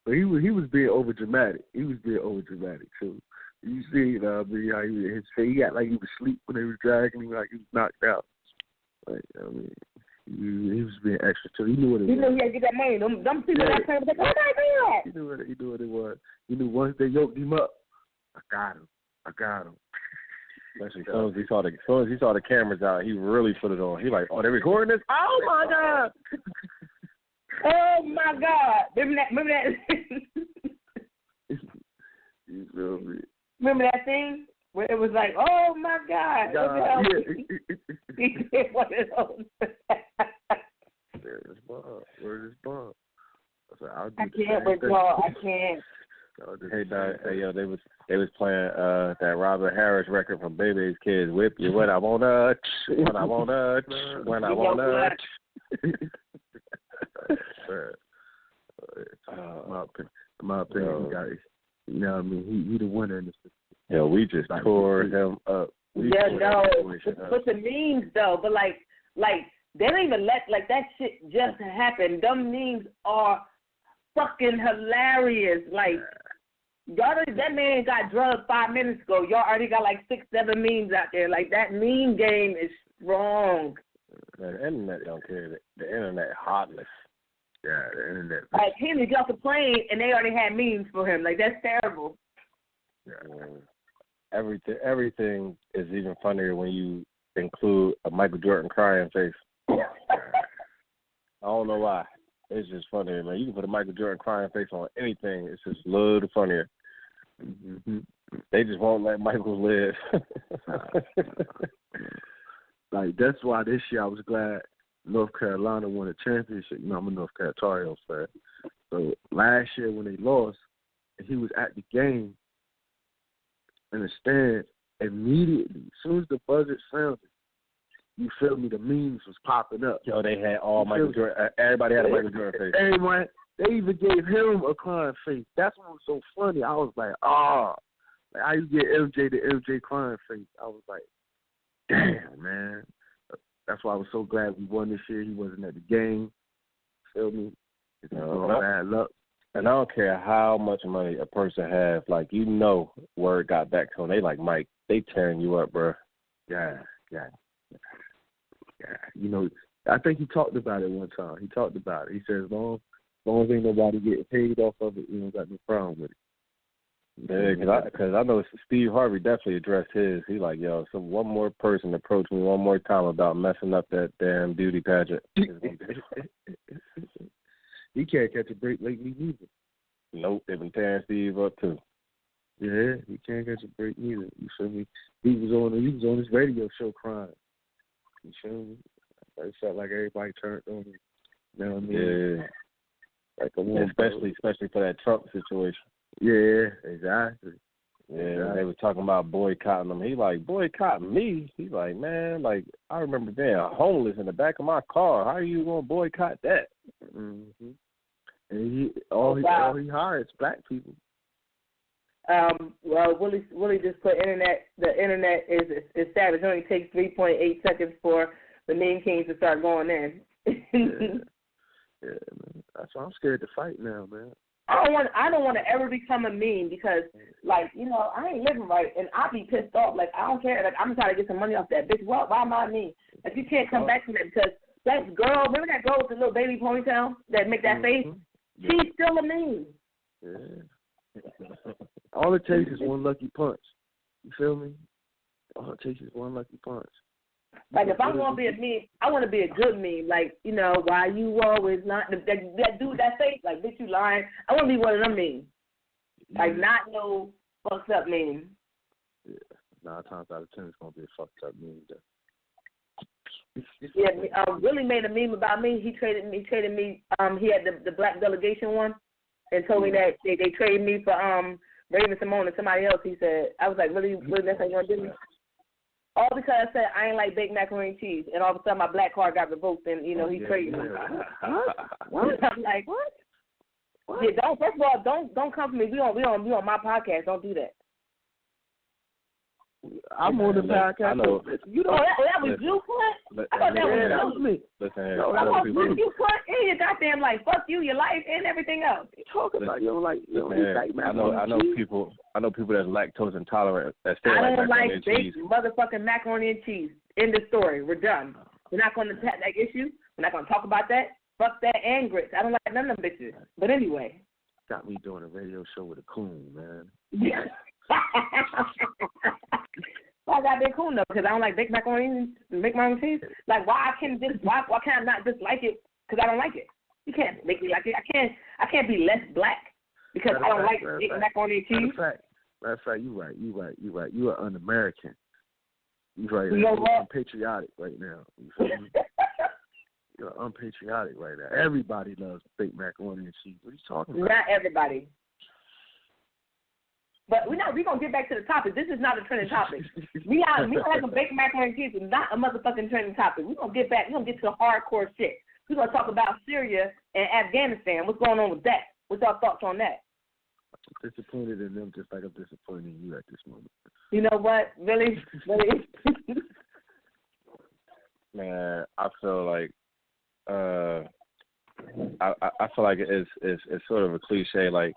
C: But he was being over dramatic. He was being over dramatic too. You see, how his face, he got like he was asleep when they were dragging him, like he was knocked out. Like, I mean, he was being extra too. He knew what it was.
B: He knew he had to get that money. Them people that playing, like, oh my God.
C: He knew what it was. He knew once they yoked him up, I got him.
D: Especially as soon as he saw the cameras out, he really put it on. He like, oh, they're recording this? Oh my God.
B: Oh my God! Remember that?
C: You feel me?
B: Remember that thing where it was like, oh my God, what the hell? He did one of those.
C: Where's this bomb? I
B: can't withdraw. I can't.
D: Hey, yo, they was playing that Robert Harris record from Baby's Kids. Whip you when I wanna, when I wanna, when I wanna.
C: My opinion, he got it. You know what I mean? He the winner in this.
D: Yeah, we just tore him up.
B: But the memes though, but like they don't even let that shit just happen. Them memes are fucking hilarious. Like that man got drugged 5 minutes ago. Y'all already got like 6-7 memes out there. Like that meme game is strong.
D: Man, the internet don't care. The internet heartless.
C: Yeah, the internet.
B: Like him, he got off the plane and they already had memes for him. Like that's terrible.
D: Yeah. Everything is even funnier when you include a Michael Jordan crying face. I don't know why. It's just funnier, man. You can put a Michael Jordan crying face on anything. It's just a little funnier. Mm-hmm. They just won't let Michael live.
C: Like, that's why this year I was glad North Carolina won a championship. You know, I'm a North Carolina Tar Heels fan. So last year when they lost, and he was at the game in the stands, immediately, as soon as the buzzer sounded, you feel me, the memes was popping up.
D: Yo, they had all Michael Jordan. Everybody had a Michael Jordan face.
C: Everyone, they even gave him a crying face. That's what was so funny. I was like, like, how you get MJ the MJ crying face? I was like, damn, man. That's why I was so glad we won this year. He wasn't at the game. Feel me? It's bad luck.
D: And I don't care how much money a person has. Like, you know, word got back to him. They like, Mike, they tearing you up, bro.
C: Yeah. You know, I think he talked about it one time. He talked about it. He said, as long as ain't nobody getting paid off of it, you don't got no problem with it.
D: Yeah, because I know Steve Harvey definitely addressed his. He like, yo, so one more person approach me one more time about messing up that damn beauty pageant.
C: He can't catch a break lately either.
D: Nope, they've been tearing Steve up too.
C: Yeah, he can't catch a break either. You feel me? He was on his radio show crying. You feel me? It felt like everybody turned on him. You know what I mean?
D: Yeah.
C: Like
D: especially for that Trump situation.
C: Yeah, exactly.
D: Yeah, they were talking about boycotting him. He like, boycott me? He's like, man, like, I remember being homeless in the back of my car. How are you going to boycott that?
C: Mm-hmm. And all he hires black people.
B: Well, Willie just put the internet is savage. It only takes 3.8 seconds for the meme kings to start going in.
C: Yeah, man. That's why I'm scared to fight now, man.
B: I don't want to ever become a meme because, like, you know, I ain't living right, and I be pissed off. Like, I don't care. Like, I'm trying to get some money off that bitch. Why am I a meme? Like, you can't come back from that because that girl, remember that girl with the little baby ponytail that make that face?
C: Yeah.
B: She's still a meme.
C: Yeah. All it takes is one lucky punch. You feel me? All it takes is one lucky punch.
B: Like, if I want to be a meme, I want to be a good meme. Like, you know, why you always not that dude that face, like, bitch, you lying. I want to be one of them memes. Like, not no fucked up meme.
C: Yeah, 9 times out of 10, it's gonna be a fucked up meme.
B: Yeah, Willie made a meme about me. He traded me. He had the black delegation one, and told me that they traded me for Raven Simone and somebody else. He said, I was like, really, that's how you want to do me? All because I said I ain't like baked macaroni and cheese, and all of a sudden my black card got revoked, and you know he traded me. What? I'm like, what? Yeah, first of all, don't come for me. We on my podcast. Don't do that.
C: I'm on the podcast.
D: I know.
B: You know that was you, Clint? I thought that was me.
D: Listen,
B: I thought you, Clint, and your goddamn life. Fuck you, your life, and everything else.
C: You talking about like
D: I know people that's lactose intolerant. That still
B: I don't like
D: baked
B: motherfucking macaroni and cheese. End of story. We're done. We're not going to attack that issue. We're not going to talk about that. Fuck that and grits. I don't like none of them bitches. But anyway.
C: Got me doing a radio show with a coon, man.
B: Yeah. Why I got that cool though? Because I don't like baked macaroni and cheese. Like, why can't I not just like it? Because I don't like it. You can't make me like it. I can't be less black because I don't like baked macaroni and cheese.
C: Matter of fact, you're right. You are un-American. You're right.
B: You know what?
C: Unpatriotic right now. You feel me? You're unpatriotic right now. Everybody loves baked macaroni and cheese. What are you talking about?
B: Not everybody. But we're gonna get back to the topic. This is not a trending topic. Me like a baked macaroni and cheese is not a motherfucking trending topic. We're gonna get back. We're gonna get to the hardcore shit. We're gonna talk about Syria and Afghanistan. What's going on with that? What's your thoughts on that?
C: I'm disappointed in them just like I'm disappointed in you at this moment.
B: You know what? Really?
D: Man, I feel like I feel like it's sort of a cliche. Like,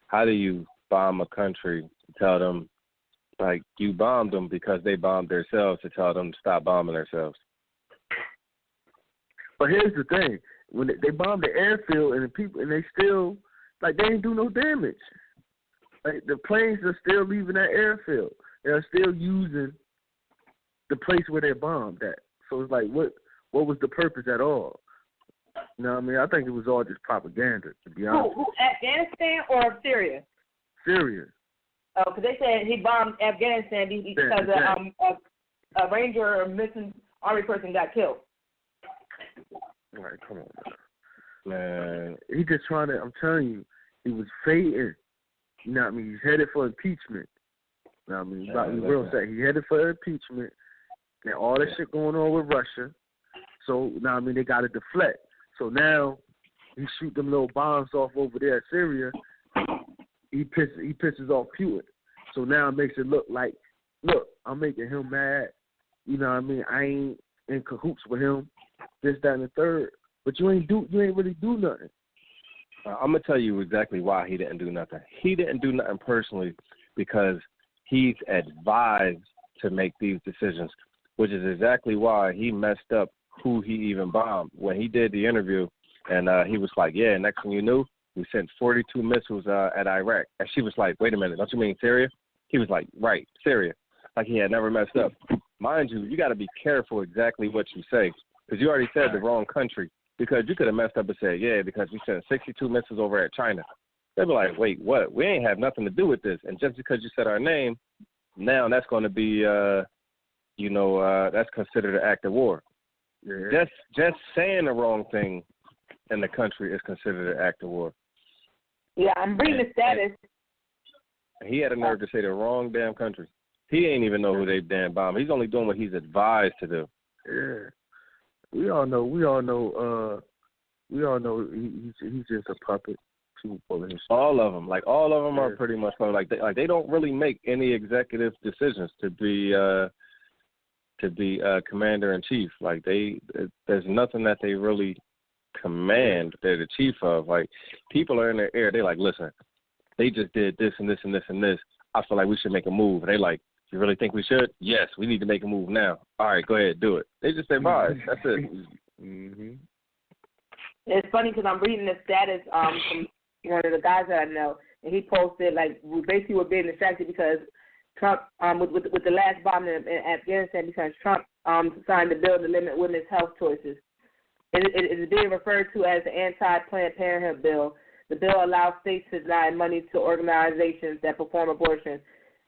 D: how do you bomb a country to tell them, like, you bombed them because they bombed themselves, to tell them to stop bombing themselves?
C: But here's the thing: when they bombed the airfield and the people, and they still, like, they didn't do no damage. Like, the planes are still leaving that airfield. They're still using the place where they bombed at. So it's like, what was the purpose at all? You know what I mean? I think it was all just propaganda, to be honest.
B: Who, Afghanistan or Syria?
C: Syria.
B: Oh, because they said he bombed Afghanistan because a Ranger or missing Army person got killed.
C: All right, come on, man. He just trying to, I'm telling you, he was fading. You know what I mean? He's headed for impeachment. You know what I mean? He's about to be real sad. He headed for impeachment. And all this shit going on with Russia. So, now I mean, they got to deflect. So now he shoot them little bombs off over there at Syria. He pisses off Putin. So now it makes it look like, look, I'm making him mad. You know what I mean? I ain't in cahoots with him. This, that, and the third. But you ain't really do nothing.
D: I'm going to tell you exactly why he didn't do nothing. He didn't do nothing personally because he's advised to make these decisions, which is exactly why he messed up who he even bombed. When he did the interview, and he was like, yeah, next thing you knew, we sent 42 missiles at Iraq. And she was like, wait a minute, don't you mean Syria? He was like, right, Syria. Like he had never messed up. Mind you got to be careful exactly what you say, because you already said the wrong country. Because you could have messed up and said, yeah, because we sent 62 missiles over at China. They'd be like, wait, what? We ain't have nothing to do with this. And just because you said our name, now that's going to be, that's considered an act of war. Yeah. Just saying the wrong thing in the country is considered an act of war.
B: Yeah, I'm reading the status.
D: He had a nerve to say the wrong damn country. He ain't even know who they damn bombed. He's only doing what he's advised to do.
C: Yeah. We all know he's just a puppet.
D: All of them are pretty much they don't really make any executive decisions to be commander in chief. Like there's nothing that they really command. They're the chief of. Like people are in their ear. They like, listen, they just did this and this and this and this. I feel like we should make a move. And they like, you really think we should? Yes, we need to make a move now. All right, go ahead, do it. They just say bye. That's it.
C: Mm-hmm.
B: It's funny because I'm reading the status from one of the guys that I know, and he posted like basically we're being distracted because Trump with the last bombing in Afghanistan because Trump signed a bill to limit women's health choices. It is being referred to as the anti-Planned Parenthood bill. The bill allows states to deny money to organizations that perform abortions.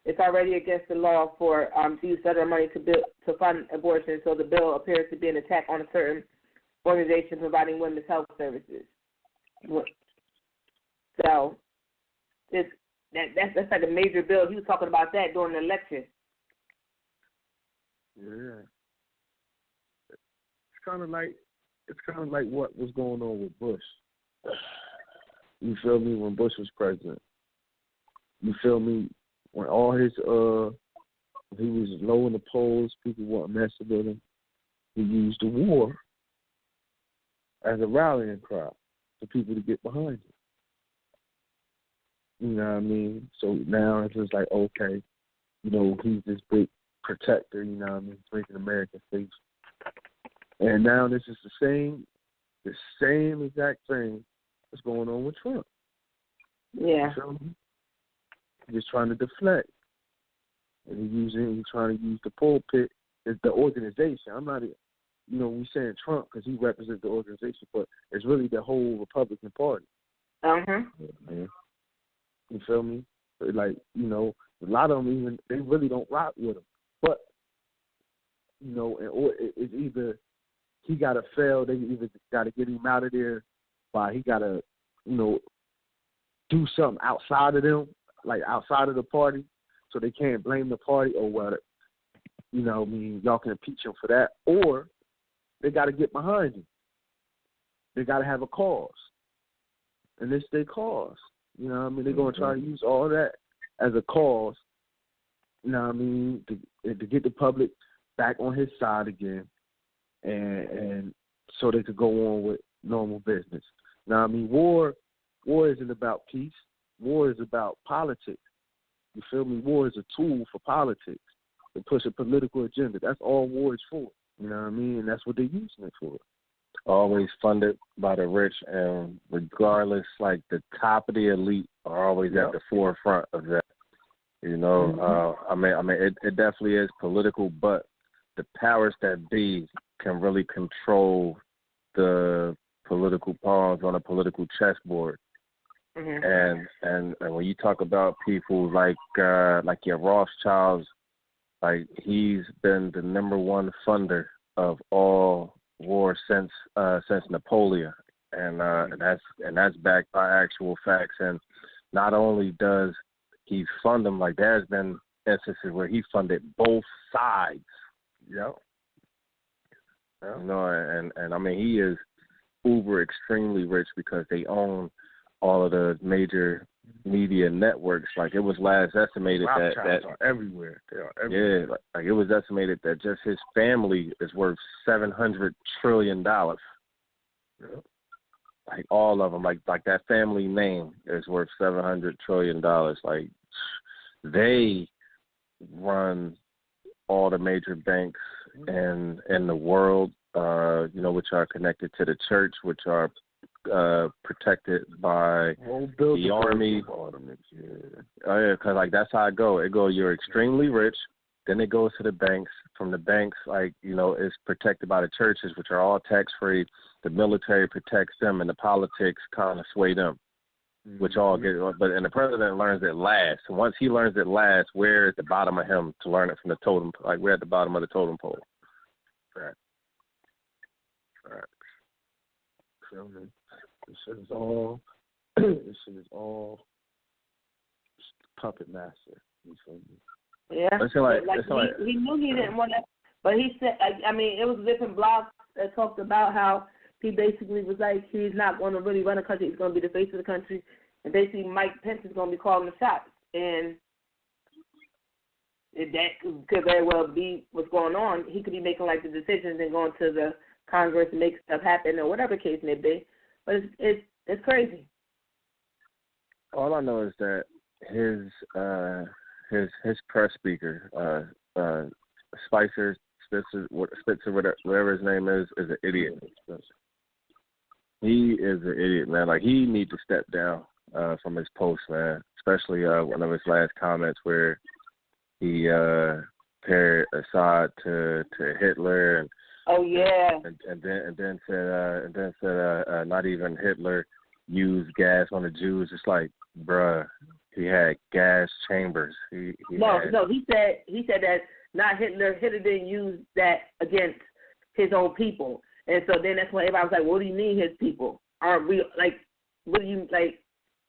B: It's already against the law for to use federal money to fund abortion, so the bill appears to be an attack on a certain organization providing women's health services. So that's like a major bill. He was talking about that during the election.
C: Yeah, it's kind of like what was going on with Bush. You feel me? When Bush was president, you feel me? When all his he was low in the polls, people weren't messing with him. He used the war as a rallying cry for people to get behind him. You know what I mean? So now it's just like, okay, he's this big protector, you know what I mean, making America safe. And now this is the same exact thing that's going on with Trump.
B: Yeah.
C: So, just trying to deflect. And he's trying to use the pulpit as the organization. I'm not, we saying Trump because he represents the organization, but it's really the whole Republican Party.
B: Uh-huh.
C: Yeah. You feel me? Like, A lot of them they really don't rock with him. But, or it's either he got to fail, they either got to get him out of there by he got to, do something outside of them, like outside of the party, so they can't blame the party or what, y'all can impeach him for that, or they got to get behind him. They got to have a cause. And this their cause. They're going to try to use all that as a cause, to get the public back on his side again, and so they could go on with normal business. War isn't about peace. War is about politics. You feel me? War is a tool for politics to push a political agenda. That's all war is for. And that's what they're using it for.
D: Always funded by the rich, and regardless, like the top of the elite are always at the forefront of that. It definitely is political, but the powers that be can really control the political pawns on a political chessboard. Mm-hmm. And when you talk about people like your Rothschilds, like he's been the number one funder of all war since Napoleon, and that's backed by actual facts. And not only does he fund them, like there's been instances where he funded both sides. Yep. He is uber extremely rich because they own all of the major media networks. Like it was last estimated that
C: are everywhere. They are everywhere.
D: Yeah, like it was estimated that just his family is worth $700 trillion. Yep. Like all of them, like that family name is worth $700 trillion. Like they run all the major banks in the world, which are connected to the church, which are protected by the army. Because like that's how it go. You're extremely rich, then it goes to the banks. From the banks, it's protected by the churches, which are all tax free. The military protects them, and the politics kind of sway them, which all get. And the president learns it last. And once he learns it last, we're at the bottom of him to learn it from the totem. Like we're at the bottom of the totem pole.
C: Right. Feel me? This shit is all puppet master. You feel me?
B: Yeah. He knew he didn't want to, but he said, it was different blogs that talked about how he basically was like, he's not going to really run a country. He's going to be the face of the country, and basically Mike Pence is going to be calling the shots, and that could very well be what's going on. He could be making like the decisions and going to the Congress and make stuff happen, or whatever the case may be. But it's crazy.
D: All I know is that his press speaker, Spitzer, whatever his name is an idiot. He is an idiot, man. Like he needs to step down from his post, man. Especially one of his last comments where he compared Assad to Hitler and.
B: Oh yeah.
D: And then said not even Hitler used gas on the Jews. It's like, bruh, he had gas chambers. He said that not Hitler. Hitler didn't use that against his own people. And so then that's when everybody was like, what do you mean his people? Aren't we like? What do you like?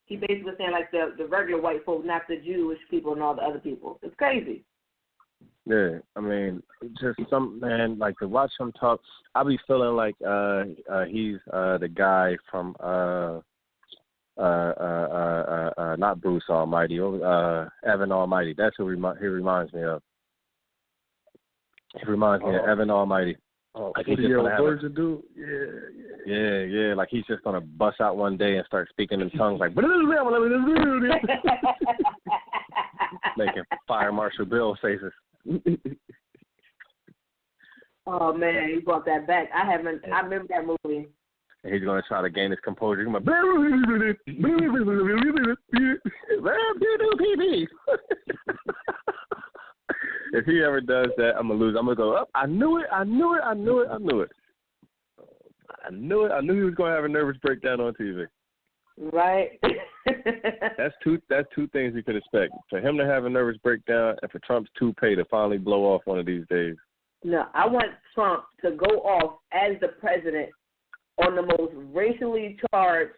D: He basically was saying like the regular white folk, not the Jewish people and all the other people. It's crazy. Yeah, just some man, like to watch him talk, I be feeling like he's the guy from not Bruce Almighty, Evan Almighty. That's who he reminds me of. He reminds me of Evan Almighty.
C: Like he's just gonna have words to do.
D: Yeah. Like he's just gonna bust out one day and start speaking in tongues like making Fire Marshal Bill faces.
B: Oh man, you brought that back. I remember that movie.
D: And he's gonna try to gain his composure. He's gonna if he ever does that, I'm gonna lose. I'm gonna go up. I knew it. I knew he was gonna have a nervous breakdown on TV.
B: Right.
D: That's two things you could expect. For him to have a nervous breakdown and for Trump's toupee to finally blow off one of these days.
B: No, I want Trump to go off as the president on the most racially charged,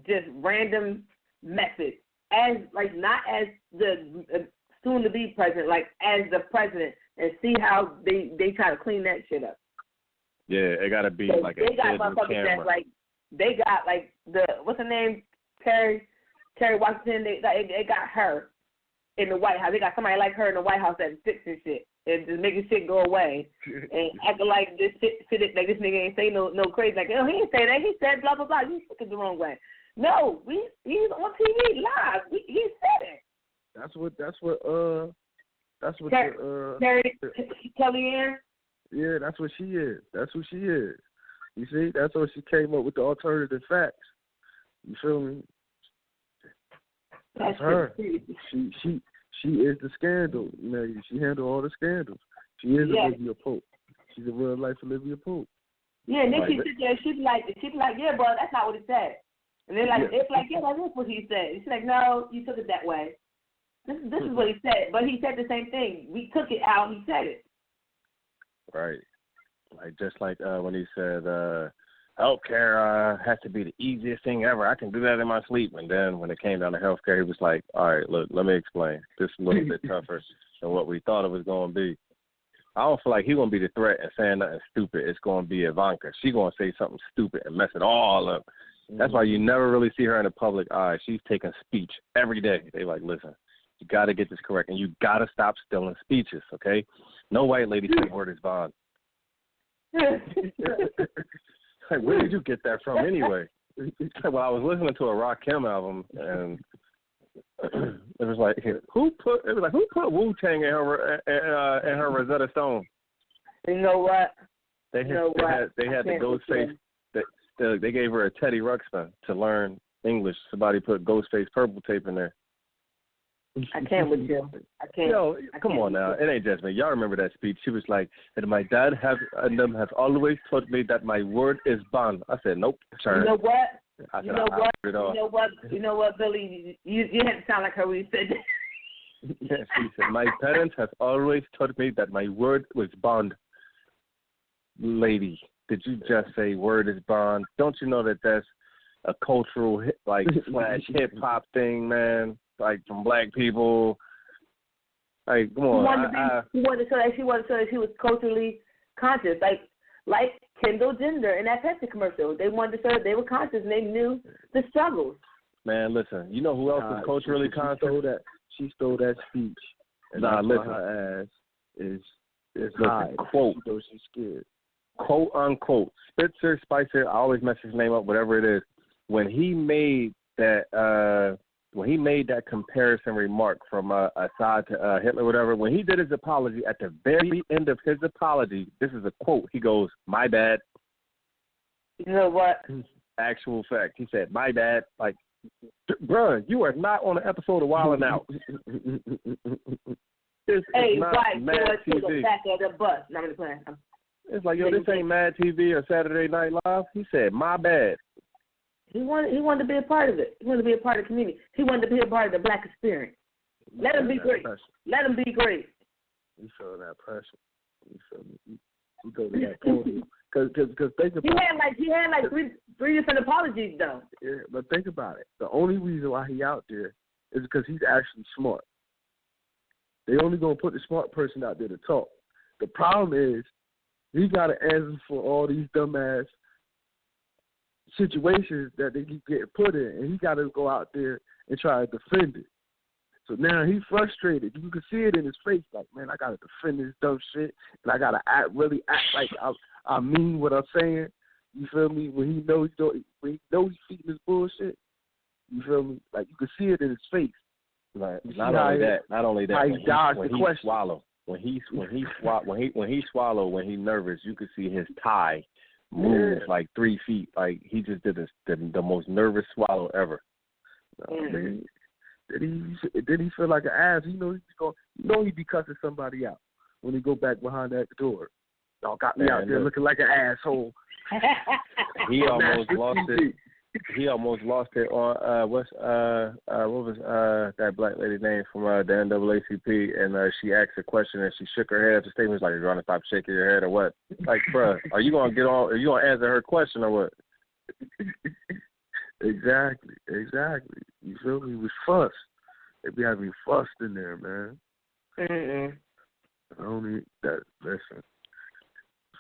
B: just random message. As, like, not as the soon-to-be president, like, as the president, and see how they try to clean that shit up.
D: Yeah, it got to be like
B: they got motherfuckers that's like, they got, like, what's her name? Kerry Washington. They got her in the White House. They got somebody like her in the White House that's fixing shit and just making shit go away and acting like this shit like this nigga ain't say no crazy. Like, oh, he didn't say that. He said blah, blah, blah. You took it the wrong way. No, he's on TV live. He said it. That's what Kellyanne?
C: Yeah, that's what she is. That's who she is. You see, that's what she came up with the alternative facts. You feel me? That's her. She is the scandal. You know, she handled all the scandals. She is Olivia Pope. She's a real life Olivia Pope.
B: Yeah, and then she sit there, she'd be like, yeah, bro, that's not what he said. And they're like, it's like, yeah, that's what he said. She's like, no, you took it that way. This is what he said, but he said the same thing. We took it how he said it.
D: Right. Like just like when he said, healthcare has to be the easiest thing ever. I can do that in my sleep. And then when it came down to healthcare, he was like, all right, look, let me explain. This is a little bit tougher than what we thought it was going to be. I don't feel like he's going to be the threat and saying nothing stupid. It's going to be Ivanka. She's going to say something stupid and mess it all up. That's why you never really see her in the public eye. She's taking speech every day. They like, listen, you got to get this correct, and you got to stop stealing speeches, okay? No white lady said word is bond. Like, where did you get that from anyway? Well, I was listening to a Rakim album, and it was like, who put Wu-Tang in her Rosetta Stone?
B: You know what?
D: They had the Ghostface. They gave her a Teddy Ruxpin to learn English. Somebody put Ghostface purple tape in there.
B: I can't with you. I can't.
D: Yo, come on now. It ain't just me. Y'all remember that speech? She was like, and my dad have always taught me that my word is bond. I said, nope. Turn.
B: You know what? You know what, Billy? You had to sound like her when you said that.
D: Yes, she said, my parents have always taught me that my word was bond. Lady, did you just say word is bond? Don't you know that that's a cultural / hip hop thing, man? Like from black people. Like, come on.
B: She wanted to show that she was culturally conscious. Like Kendall Jenner in that Pepsi commercial. They wanted to show that they were conscious and they knew the struggles.
D: Man, listen, you know who else is culturally conscious?
C: She stole that speech. And
D: listen.
C: Her ass is
D: high. Quote.
C: She knows she's scared.
D: Quote unquote. Spitzer, Spicer, I always mess his name up, whatever it is. When he made that comparison remark from Assad to Hitler, whatever, when he did his apology, at the very end of his apology, this is a quote, he goes, my bad.
B: You know what?
D: Actual fact. He said, my bad. Like, bruh, you are not on an episode of Wild 'N Out. This is not Mad TV.
B: To the back of the bus. Not really playing.
D: It's like, yo, this ain't Mad TV or Saturday Night Live. He said, my bad.
B: He wanted to be a part of it. He wanted to be a part of the community. He wanted to be a part of the black experience. Let him be great. Let him be great.
C: You feel that pressure. You feel me? You go to that podium. Because think about it.
B: He had like three different apologies, though.
C: Yeah, but think about it. The only reason why he out there is because he's actually smart. They only going to put the smart person out there to talk. The problem is he got to answer for all these dumbass situations that they keep getting put in, and he got to go out there and try to defend it. So now he's frustrated. You can see it in his face, like, man, I got to defend this dumb shit, and I got to act like I mean what I'm saying. You feel me? When he knows he's feeding his bullshit, you feel me? Like, you can see it in his face.
D: Like, not only that,
C: he dodged the question.
D: Swallow. When he swallow, when he's nervous, you can see his tie move like 3 feet. Like, he just did the most nervous swallow ever.
C: Did he feel like an ass? He'd be cussing somebody out when he go back behind that door. Y'all got me out there looking like an asshole.
D: He almost lost it. he almost lost it on what was that black lady name from the NAACP, and she asked a question and she shook her head. The statement was like, "You're gonna stop shaking your head or what?" Like, bruh, are you gonna get on? Are you gonna answer her question or what?
C: Exactly. You feel me? It was fuss. They be having fuss in there, man.
B: Mm-mm.
C: I don't need that. Listen,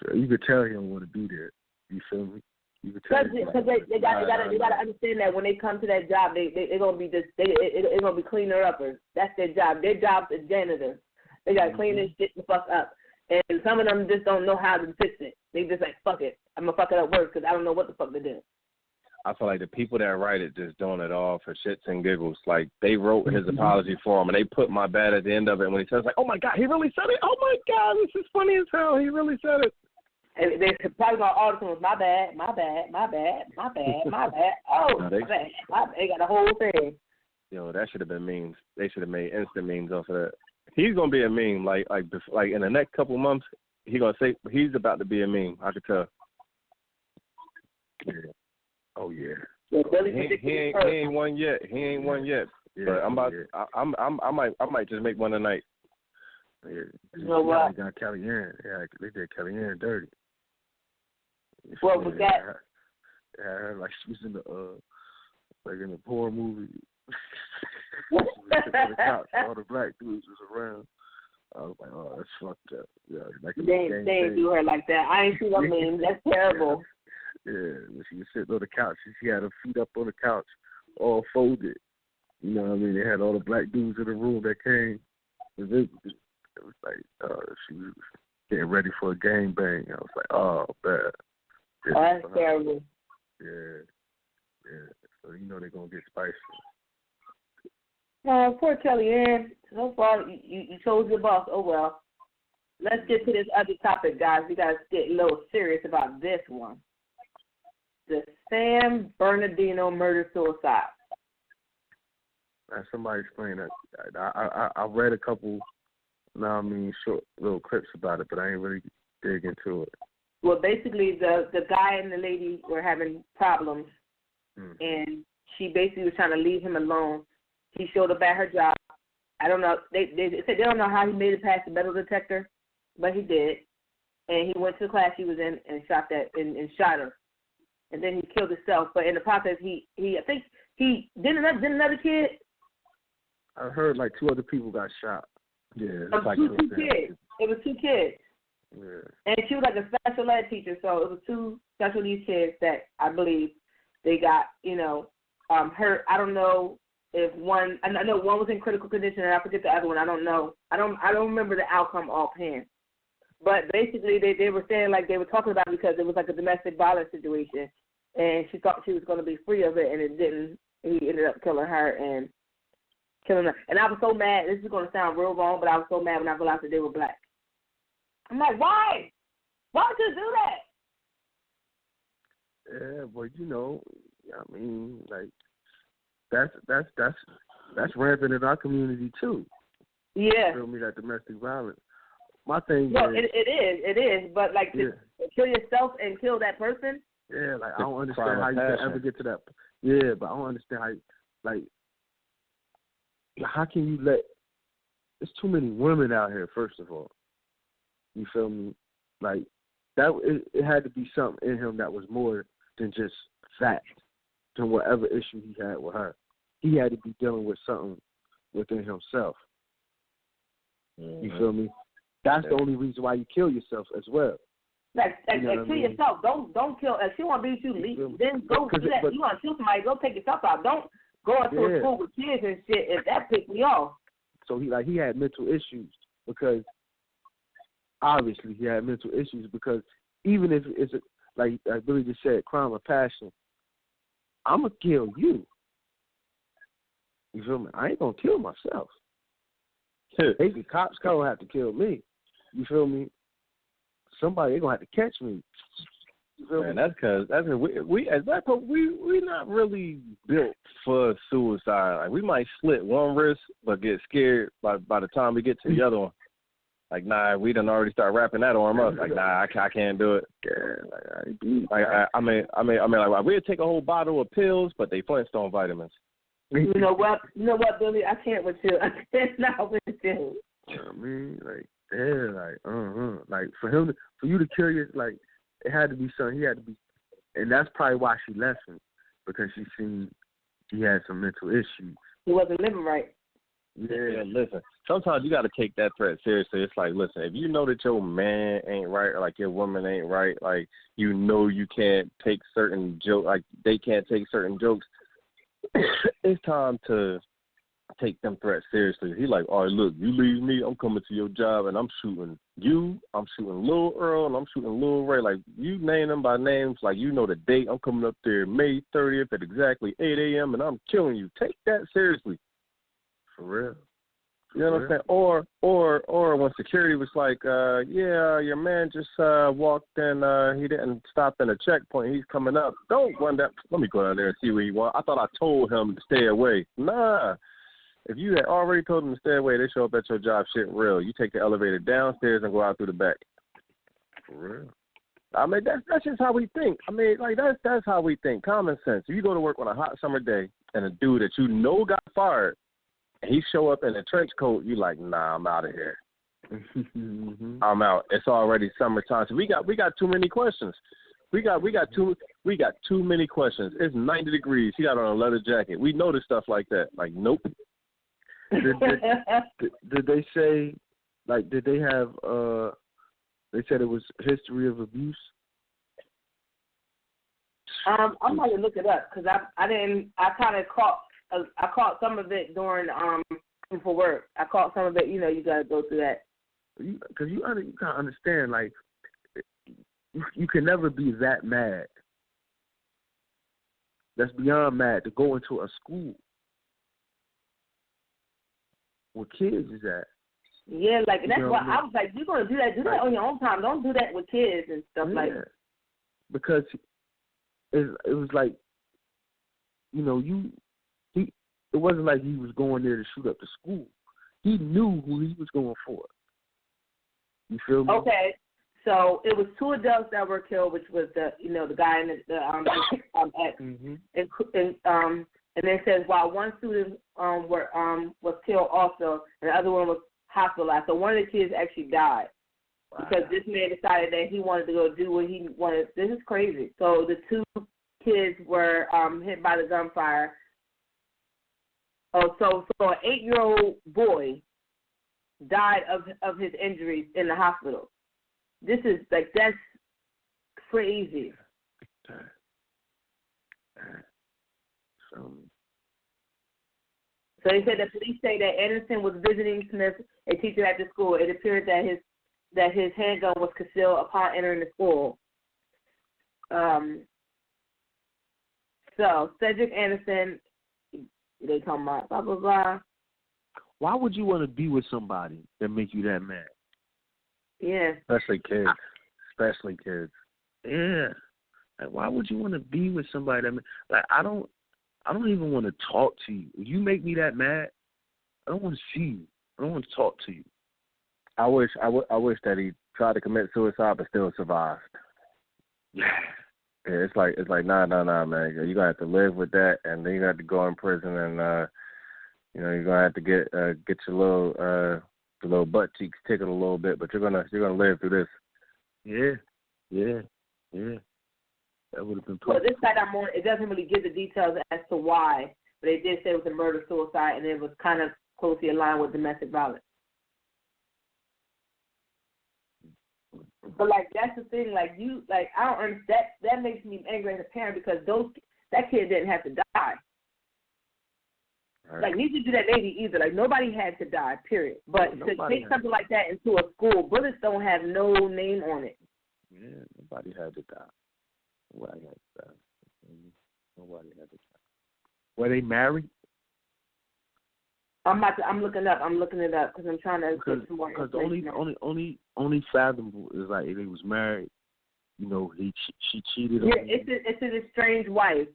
C: so you could tell he don't want to be there. You feel me? You could tell.
B: Because they gotta understand that when they come to that job, they're gonna be it's gonna be cleaner uppers. That's their job. Their job is janitors. They gotta clean this shit the fuck up. And some of them just don't know how to fix it. They just like, fuck it, I'm gonna fuck it up worse because I don't know what the fuck to do.
D: I feel like the people that write it just doing it all for shits and giggles. Like, they wrote his apology for him, and they put my bad at the end of it. And when he says, like, oh, my God, he really said it? Oh, my God, this is funny as hell. He really said it.
B: And they're probably going to article with my bad. Oh, no, my bad. They got the whole thing.
D: Yo, that should have been memes. They should have made instant memes off of that. He's going to be a meme. Like in the next couple months, he's about to be a meme. I could tell.
C: Yeah. Oh yeah.
D: He ain't won yet. Yeah, but I'm about.
C: Yeah.
D: I might just make one tonight.
C: Yeah.
B: You know what?
C: They got Kellyanne. Yeah, they did Kellyanne dirty.
B: What was that?
C: Yeah, like she was in the like in a horror movie. She was sitting on the couch, all the black dudes was around. I was like, oh, that's fucked up. Yeah, like
B: they ain't do her like that. I ain't seen no memes. That's terrible.
C: Yeah, when she was sitting on the couch, she had her feet up on the couch, all folded. You know what I mean? They had all the black dudes in the room that came. It was like she was getting ready for a gang bang. I was like, oh, bad.
B: That's terrible.
C: Yeah. So you know they're gonna get spicy.
B: Poor Kellyanne. So far, you chose your boss. Oh well. Let's get to this other topic, guys. We gotta get a little serious about this one. The San Bernardino murder-suicide.
C: Somebody explain that. I read a couple, short little clips about it, but I ain't really dig into it.
B: Well, basically, the guy and the lady were having problems, and she basically was trying to leave him alone. He showed up at her job. I don't know. They said they don't know how he made it past the metal detector, but he did. And he went to the class he was in and shot her. And then he killed himself. But in the process, he I think he didn't another kid.
C: I heard like two other people got shot. Yeah,
B: it was two kids. It was two kids.
C: Yeah.
B: And she was like a special ed teacher, so it was two special needs kids that I believe they got, hurt. I don't know if one. I know one was in critical condition, and I forget the other one. I don't know. I don't remember the outcome offhand. But basically, they were saying like they were talking about it because it was like a domestic violence situation. And she thought she was going to be free of it, and it didn't. He ended up killing her and killing her. And I was so mad. This is going to sound real wrong, but I was so mad when I realized that they were black. I'm like, why? Why would you do that?
C: Yeah, but like that's rampant in our community too.
B: Yeah.
C: You feel me? That domestic violence. My thing is.
B: It is. But like to kill yourself and kill that person.
C: Yeah, like I don't understand how you can ever get to that. Yeah, but I don't understand how can you let? There's too many women out here. First of all, you feel me? Like that, it had to be something in him that was more than just that, than whatever issue he had with her. He had to be dealing with something within himself. Mm-hmm. You feel me? That's the only reason why you kill yourself as well.
B: Like kill yourself. Don't kill. If she want to beat you, then go do that. You want to kill somebody, go take yourself out. Don't go into a school with kids and shit. If that pissed me off.
C: So he had mental issues because obviously he had mental issues because even if it's like Billy just said, crime of passion, I'm gonna kill you. You feel me? I ain't gonna kill myself. Maybe cops gonna have to kill me. You feel me? Somebody gonna have to catch me.
D: Man, that's because we as black people we not really built for suicide. Like we might slit one wrist but get scared by the time we get to the other one. Like, nah, we done already start wrapping that arm up. Like, nah, I can't do it. I mean, like, we'd take a whole bottle of pills, but they Flintstone vitamins.
B: You know what, Billy? I can't with you. I cannot with you.
C: I mean, like, like for you to kill your, like, it had to be something. He had to be, and that's probably why she left him, because she seen he had some mental issues.
B: He wasn't living right.
D: Yeah, listen. Sometimes you got to take that threat seriously. It's like, listen, if you know that your man ain't right, or like your woman ain't right, like you know you can't take certain jokes, like they can't take certain jokes. It's time to take them threats seriously. He like, all right, look, you leave me, I'm coming to your job, and I'm shooting you, I'm shooting Lil Earl, and I'm shooting Lil Ray. Like, you name them by names, like you know the date. I'm coming up there May 30th at exactly 8 a.m., and I'm killing you. Take that seriously.
C: For real.
D: You know what I'm saying? Or when security was like, yeah, your man just walked in, he didn't stop in a checkpoint, he's coming up. Don't run that. Let me go down there and see where he wants. I thought I told him to stay away. Nah. If you had already told them to stay away, they show up at your job, shit real. You take the elevator downstairs and go out through the back.
C: For real.
D: I mean, that's just how we think. I mean, like, that's how we think. Common sense. If you go to work on a hot summer day and a dude that you know got fired, he show up in a trench coat, you like, nah, I'm out of here. I'm out. It's already summertime. So we got too many questions. We got too many questions. It's 90 degrees. He got on a leather jacket. We notice stuff like that. Like, nope.
C: Did they say, like, did they have, they said it was history of abuse?
B: I'm going to look it up, because I kind of caught some of it during for work. I caught some of it. You know, you got to go through that.
C: Because you can't understand, like, you can never be that mad. That's beyond mad to go into a school where kids is at.
B: Yeah, like, that's why I was like, you're going to do that on your own time. Don't do that with kids and stuff like that.
C: Because it was like, you know, it wasn't like he was going there to shoot up the school. He knew who he was going for. You feel me?
B: Okay. So it was 2 adults that were killed, which was the guy and the ex. Mm-hmm. And then it says while one student was killed also, and the other one was hospitalized. So one of the kids actually died because this man decided that he wanted to go do what he wanted. This is crazy. So the 2 kids were hit by the gunfire. Oh, so an 8-year-old boy died of his injuries in the hospital. This is like, that's crazy. So they said the police say that Anderson was visiting Smith, a teacher at the school. It appeared that his handgun was concealed upon entering the school. So Cedric Anderson, they talking about blah blah blah.
C: Why would you want to be with somebody that make you that mad?
B: Yeah.
D: Especially kids.
C: Yeah. Like, why would you want to be with somebody that, like, I don't even want to talk to you. If you make me that mad, I don't want to see you. I don't want to talk to you.
D: I wish that he tried to commit suicide but still survived.
C: Yeah.
D: Yeah, it's like nah, man. You're gonna have to live with that, and then you have to go in prison, and you're gonna have to get your little butt cheeks tickled a little bit, but you're gonna live through this.
C: Yeah. That would have been perfect.
B: Well, this site I'm on, it doesn't really give the details as to why, but it did say it was a murder-suicide, and it was kind of closely aligned with domestic violence. But, like, that's the thing. Like, I don't understand. That makes me angry as a parent because that kid didn't have to die. Right. Like, neither did that lady either. Like, nobody had to die, period. But to take something like that into a school, bullets don't have no name on it.
C: Yeah, nobody had to die. Nobody had to die. Were they married?
B: I'm looking it up because I'm trying to get some more information.
C: Because only fathomable is like if they was married, you know, she cheated on him.
B: Yeah, it's his estranged wife.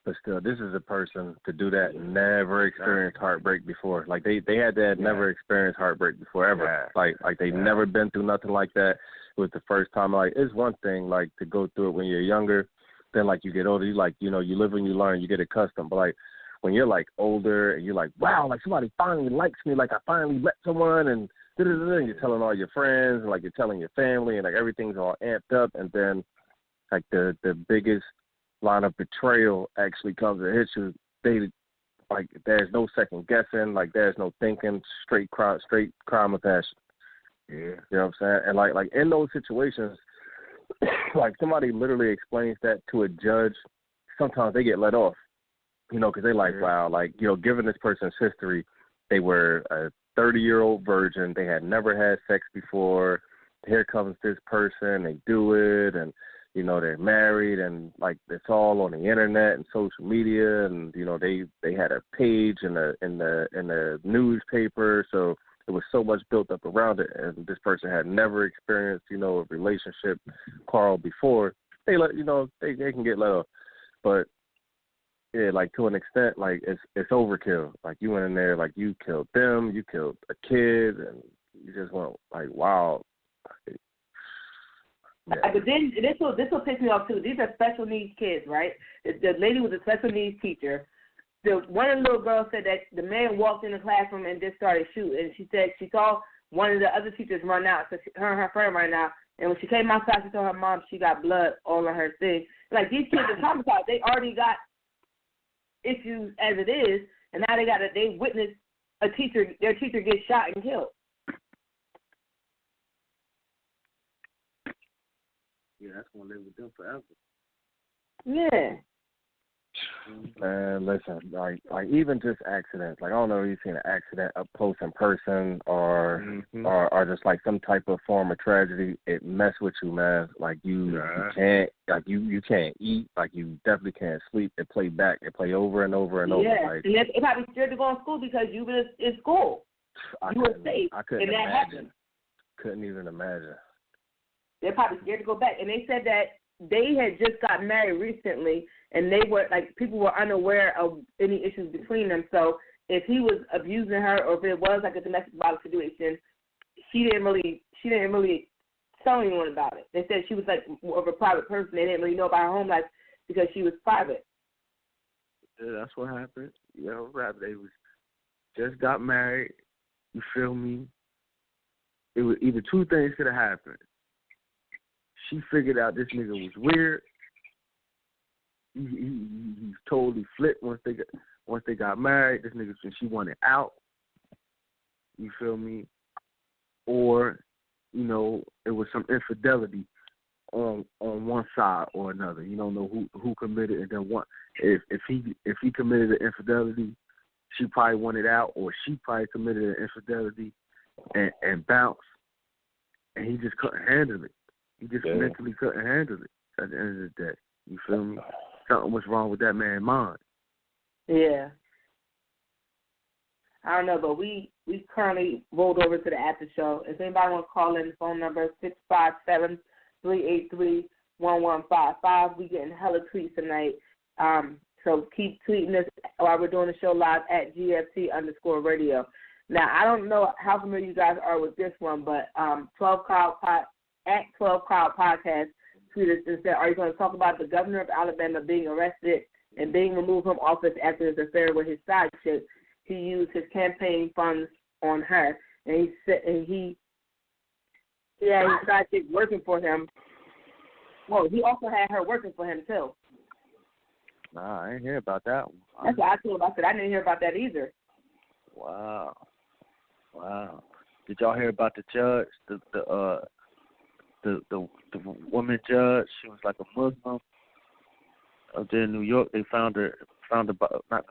D: But still, this is a person to do that never experienced heartbreak before. Like they had that never experienced heartbreak before ever. Like they never been through nothing like that. It was the first time. Like it's one thing like to go through it when you're younger. Then like you get older, you like you live and you learn, you get accustomed. But like when you're like older and you're like, wow, like somebody finally likes me, like I finally met someone, and and you're telling all your friends, and like you're telling your family, and like everything's all amped up, and then like the biggest line of betrayal actually comes and hits you. Like there's no second guessing, like there's no thinking, straight crime of passion. Yeah, you know what I'm saying? And like in those situations, like somebody literally explains that to a judge. Sometimes they get let off, because they like, wow, like given this person's history, they were a 30-year-old virgin, they had never had sex before. Here comes this person, they do it, and they're married, and like it's all on the internet and social media, and they had a page in the newspaper, so there was so much built up around it, and this person had never experienced a relationship quarrel before. They they can get let off, but yeah, like to an extent, like it's overkill. Like you went in there, like you killed them, you killed a kid, and you just went like, wow. Yeah.
B: But then this will piss me off too. These are special needs kids, right? The lady was a special needs teacher. One of the little girls said that the man walked in the classroom and just started shooting. And she said she saw one of the other teachers run out, so her and her friend ran out. And when she came outside, she told her mom she got blood all on her thing. Like these kids are traumatized. They already got issues as it is, and now they witnessed their teacher get shot and killed.
C: Yeah, that's gonna live with them forever.
B: Yeah.
D: Man, listen, like even just accidents. Like I don't know if you've seen an accident up close in person, or just like some type of form of tragedy. It mess with you, man. Like you can't, like you can't eat. Like you definitely can't sleep. It play over and over and over. Like,
B: and it probably scared to go to school because you were in school. You were safe, and that happened.
D: Couldn't even imagine.
B: They're probably scared to go back. And they said that they had just got married recently, and they were like people were unaware of any issues between them. So if he was abusing her, or if it was like a domestic violence situation, she didn't really tell anyone about it. They said she was like more of a private person. They didn't really know about her home life because she was private.
C: Yeah, that's what happened. They was just got married. You feel me? It was either two things could have happened. She figured out this nigga was weird. He totally flipped once they got married. This nigga, she wanted out. You feel me? Or, it was some infidelity on one side or another. You don't know who committed, and then what if he committed an infidelity, she probably wanted out, or she probably committed an infidelity and bounced, and he just couldn't handle it. He just mentally couldn't handle it at the end of the day. You feel me? Something was wrong with that man's mind.
B: Yeah. I don't know, but we currently rolled over to the after show. If anybody wants to call in, the phone number is 657-383-1155. We getting hella tweets tonight. So keep tweeting us while we're doing the show live at GFT_radio. Now, I don't know how familiar you guys are with this one, but 12 Crowd Podcast tweeted and said, are you going to talk about the governor of Alabama being arrested and being removed from office after his affair with his side chick? He used his campaign funds on her, and he said, he had his side chick working for him. Well, he also had her working for him too.
C: Nah, I ain't hear about that one.
B: That's what I told him. I said I didn't hear about that either.
C: Wow. Did y'all hear about the judge, the woman judge? She was like a Muslim up there in New York. They found her, not New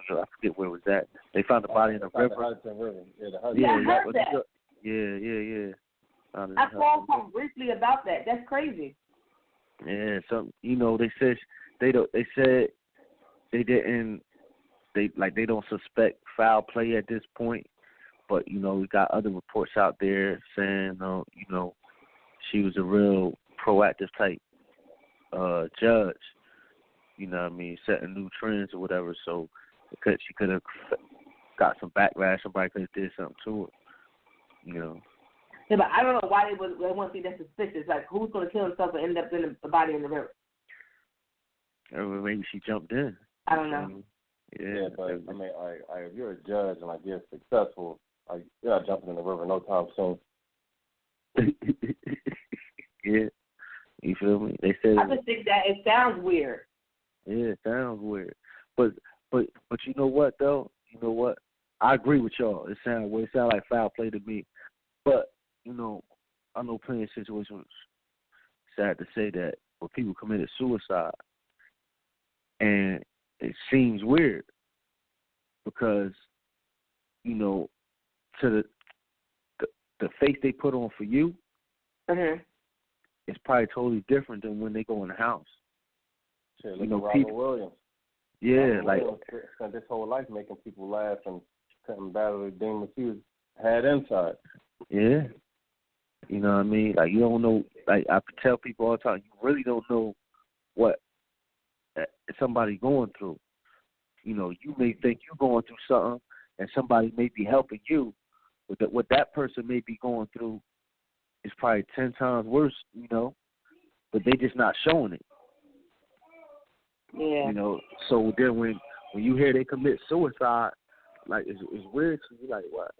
C: York, I forget where it was at. They found the body in the river.
B: I heard that.
C: Yeah.
B: I called him briefly about that. That's crazy.
C: Yeah, they said they don't suspect foul play at this point, but we got other reports out there saying she was a real proactive type judge. you know what I mean, setting new trends or whatever. So she could have got some backlash. Somebody could have did something to it, you know.
B: Yeah, but I don't know why they want to be that suspicious. Like, who's going to kill himself and end up in a body in the river?
C: Or maybe she jumped in.
B: I don't know.
D: Yeah, but I mean, if you're a judge and like you're successful, like you're not jumping in the river no time soon.
C: Yeah, you feel me? They said.
B: I just think that it sounds weird.
C: Yeah, it sounds weird, but you know what though? You know what? I agree with y'all. It sounds weird. It sounds like foul play to me, but you know, I know plenty of situations. Sad to say that where people committed suicide, and it seems weird because, you know, to the face they put on for you, it's probably totally different than when they go in the house.
D: Shit, look at Robin Williams.
C: Yeah,
D: Robin
C: like
D: Williams spent his whole life making people laugh and couldn't battle the demons he had inside.
C: Yeah. You know what I mean? Like, you don't know, like, I tell people all the time, you really don't know what somebody going through. You know, you may think you're going through something, and somebody may be helping you, but what that person may be going through is probably 10 times worse, you know, but they just not showing it.
B: Yeah.
C: You know, so then when you hear they commit suicide, like, it's weird to you. Like, what?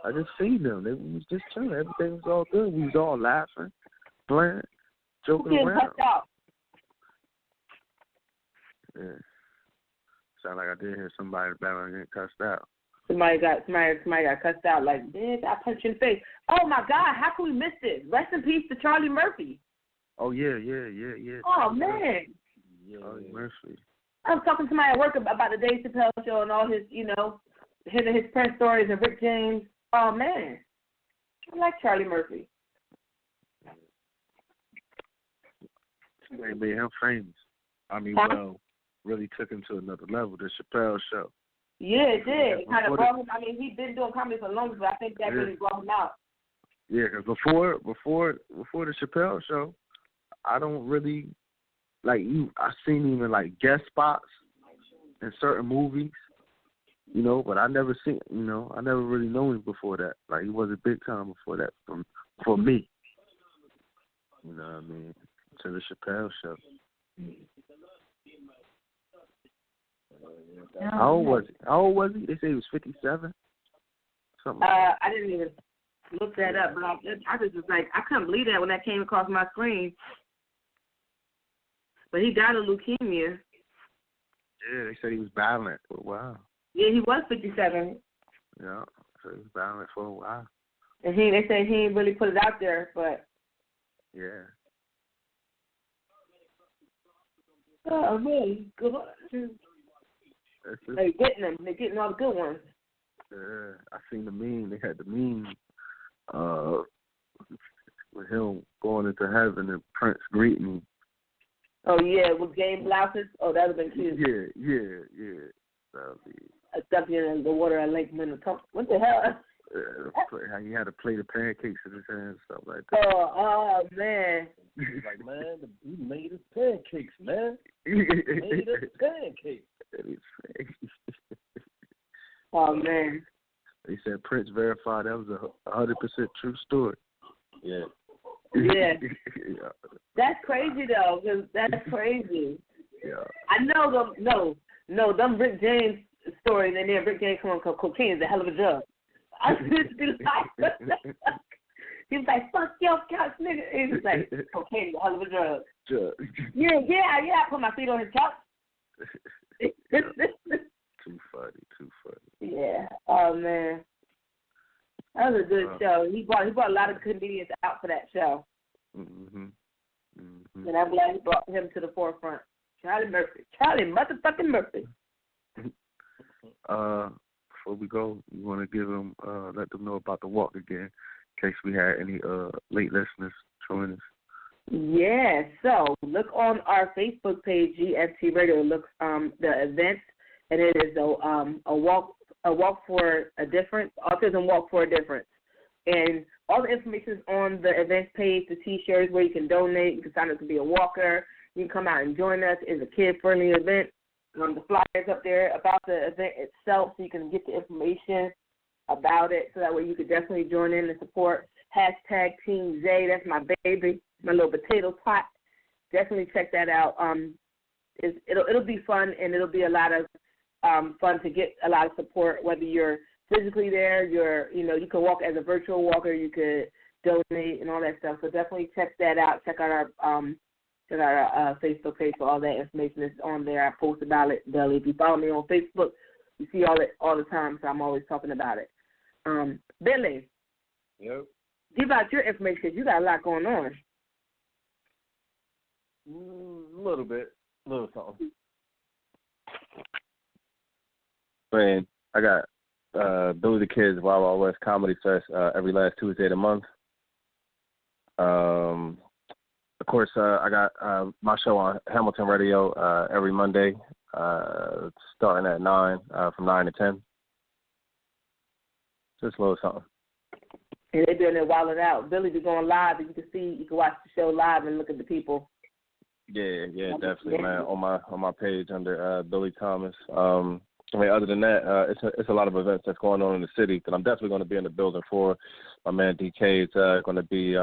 C: I just seen them. They was just chilling. Everything was all good. We was all laughing, playing, joking around.
B: Cussed out.
C: Yeah. Sound like I did hear somebody in the background getting cussed out.
B: Somebody got cussed out. Like, bitch, I punched you in the face. Oh my God, how can we miss this? Rest in peace to Charlie Murphy.
C: Oh yeah.
B: Oh man.
C: Yeah, Charlie Murphy.
B: I was talking to somebody at work about the Dave Chappelle show and all his, you know, his Prince stories and Rick James. Oh man, I like Charlie Murphy.
C: They made him famous. I mean, well, really took him to another level. The Chappelle show.
B: Yeah, it did. It kind of brought him. I mean, he's been doing comedy for long, but I think that really brought him out.
C: Yeah, because before the Chappelle show, I don't really like you. I seen him in like guest spots in certain movies, you know. But I never seen, you know, I never really known him before that. Like he wasn't big time before that for me. You know what I mean? To the Chappelle show. How old was he? They say he was 57. Something.
B: I didn't even look that up, but I just was like, I couldn't believe that when that came across my screen. But he died of leukemia.
C: Yeah, they said he was battling it for a while.
B: Yeah, he was 57.
C: Yeah, so he was battling it for a while.
B: And they said he didn't really put it out there, but.
C: Yeah.
B: Oh, man, God. They're getting all the good ones.
C: Yeah, I seen the meme. They had the meme with him going into heaven and Prince greeting him.
B: Oh, yeah, with game blouses? Oh, that would have been cute.
C: Yeah. That would be...
B: I dumped you in the water at Lake Minnetonka. What the hell?
C: How he had to play the pancakes in his hand and stuff like that.
B: Oh man.
D: He's like, man, he made his pancakes, man. He made his pancakes.
B: Oh man.
C: They said Prince verified that was 100% true story.
D: Yeah.
B: Yeah. That's crazy though, because that's crazy.
C: Yeah.
B: I know them. No, them Rick James stories and then Rick James coming because cocaine is a hell of a drug. I just be like, he was like, fuck your couch, nigga. He was like, cocaine is a hell of a drug. Yeah, I put my feet on his couch.
C: Too funny.
B: Yeah. Oh man. That was a good show. He brought a lot of comedians out for that show. And I'm glad he brought him to the forefront. Charlie motherfucking Murphy.
C: Before we go, we want to give them, let them know about the walk again, in case we had any late listeners join us.
B: Yeah, so look on our Facebook page, GFT Radio. Look the events, and it is a walk for a difference, Autism Walk for a Difference. And all the information is on the events page, the T-shirts where you can donate, you can sign up to be a walker, You can come out and join us. It's a kid-friendly event. The flyers up there about the event itself, so you can get the information about it, so that way you could definitely join in and support. Hashtag Team Zay, that's my baby, my little potato tot. Definitely check that out. It'll be fun, and it'll be a lot of fun to get a lot of support, whether you're physically there, you can walk as a virtual walker, you could donate and all that stuff. So definitely check that out. Check out our Facebook page for all that information. It's on there. I post about it daily. If you follow me on Facebook, you see all the time, so I'm always talking about it. Billy.
D: Yep.
B: Give out your information because you got a lot going on.
D: A little bit. A little something. Man, I got Billy the Kid's Wild Wild West Comedy Fest every last Tuesday of the month. Of course, I got my show on Hamilton Radio every Monday, starting at 9, from 9 to 10. Just a little something.
B: And they're doing it while it out. Billy be going live, and you can watch the show live and look at the people.
D: Yeah, definitely, man. On my page under Billy Thomas. Other than that, it's a lot of events that's going on in the city that I'm definitely going to be in the building for. My man DK is going to be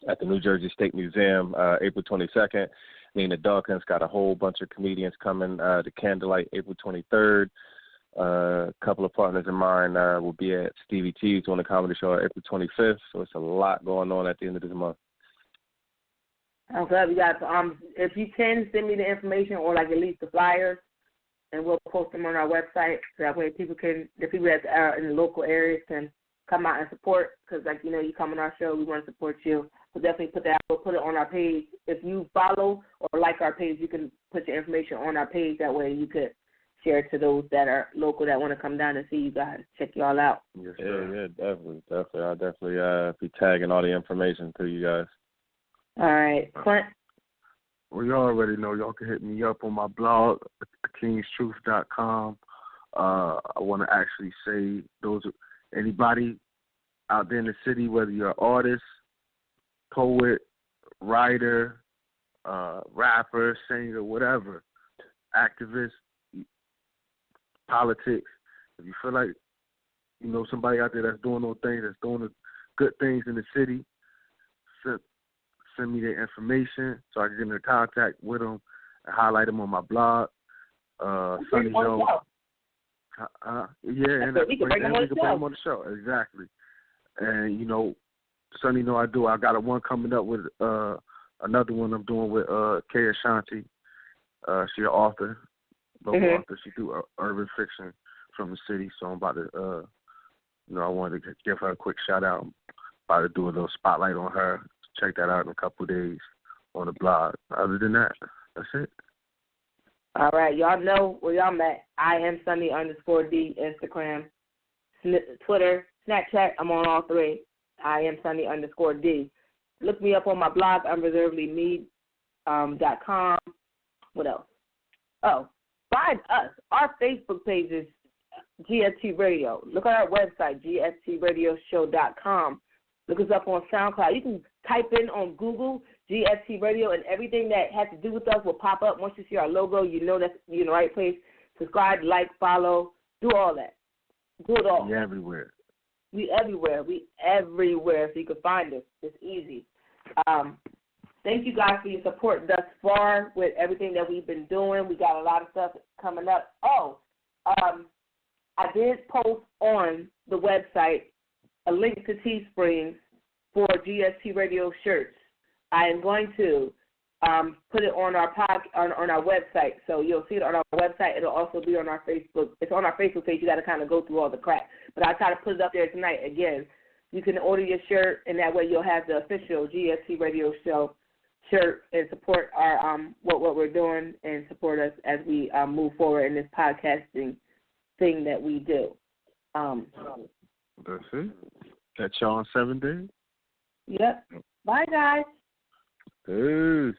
D: at the New Jersey State Museum April 22nd. Nina Dawkins got a whole bunch of comedians coming to Candlelight April 23rd. A couple of partners of mine will be at Stevie T's on the comedy show April 25th. So it's a lot going on at the end of this month.
B: I'm glad we got. If you can, send me the information or like at least the flyers, and we'll post them on our website so that way the people that are in the local areas can come out and support. Because you come on our show, we want to support you. So definitely put that. We'll put it on our page. If you follow or like our page, you can put your information on our page. That way you could share it to those that are local that want to come down and see you guys. Check you all out.
D: Yes, yeah, definitely. I'll definitely be tagging all the information to you guys.
B: All right, Clint.
C: Well, you already know. Y'all can hit me up on my blog, kingstruth.com. I want to actually say anybody out there in the city, whether you're an artist, poet, writer, rapper, singer, whatever, activist, politics, if you feel like you know somebody out there that's doing those things, that's doing the good things in the city, send me their information so I can get into contact with them and highlight them on my blog. Sonny Joe. And we can bring them on the show. Exactly. And, Sonny know I do. I got one coming up with another one I'm doing with Kay Ashanti. She's an author, local author. She do urban fiction from the city. So I'm about to, I wanted to give her a quick shout out. I'm about to do a little spotlight on her. Check that out in a couple of days on the blog. Other than that, that's it.
B: All right. Y'all know where y'all met. I am Sunny_D, Instagram, Twitter, Snapchat. I'm on all three. I am Sunny_D. Look me up on my blog, unreservedlyme.com. What else? Oh, find us. Our Facebook page is GST Radio. Look at our website, gstradioshow.com. Look us up on SoundCloud. You can type in on Google GST Radio, and everything that has to do with us will pop up. Once you see our logo, you know that you're in the right place. Subscribe, like, follow, do all that. Do it all.
C: We're everywhere.
B: We everywhere. So you can find us. It's easy. Thank you guys for your support thus far with everything that we've been doing. We got a lot of stuff coming up. I did post on the website a link to Teespring for GST Radio shirts. I am going to put it on our on our website, so you'll see it on our website. It'll also be on our Facebook. It's on our Facebook page. You got to kind of go through all the crap, but I'll try to put it up there tonight. Again, you can order your shirt, and that way you'll have the official GST Radio show shirt and support our what we're doing and support us as we move forward in this podcasting thing that we do.
C: That's it. Catch y'all on 7 days.
B: Yep. Bye, guys.
C: Peace.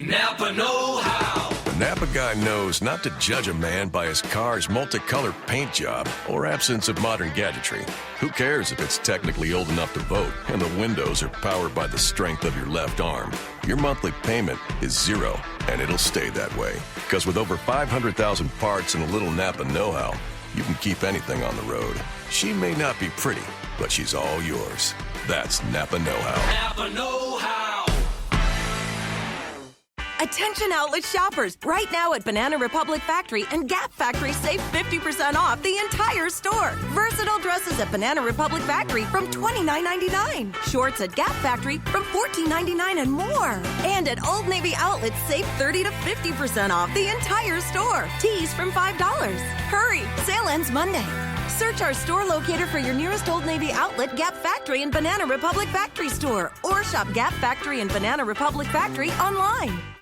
A: Napa know how. Napa guy knows not to judge a man by his car's multicolored paint job or absence of modern gadgetry. Who cares if it's technically old enough to vote and the windows are powered by the strength of your left arm? Your monthly payment is zero, and it'll stay that way. Because with over 500,000 parts and a little Napa know-how, you can keep anything on the road. She may not be pretty, but she's all yours. That's Napa know-how.
E: Napa know-how.
F: Attention outlet shoppers, right now at Banana Republic Factory and Gap Factory, save 50% off the entire store. Versatile dresses at Banana Republic Factory from $29.99. Shorts at Gap Factory from $14.99 and more. And at Old Navy Outlets, save 30 to 50% off the entire store. Tees from $5. Hurry, sale ends Monday. Search our store locator for your nearest Old Navy outlet, Gap Factory and Banana Republic Factory store. Or shop Gap Factory and Banana Republic Factory online.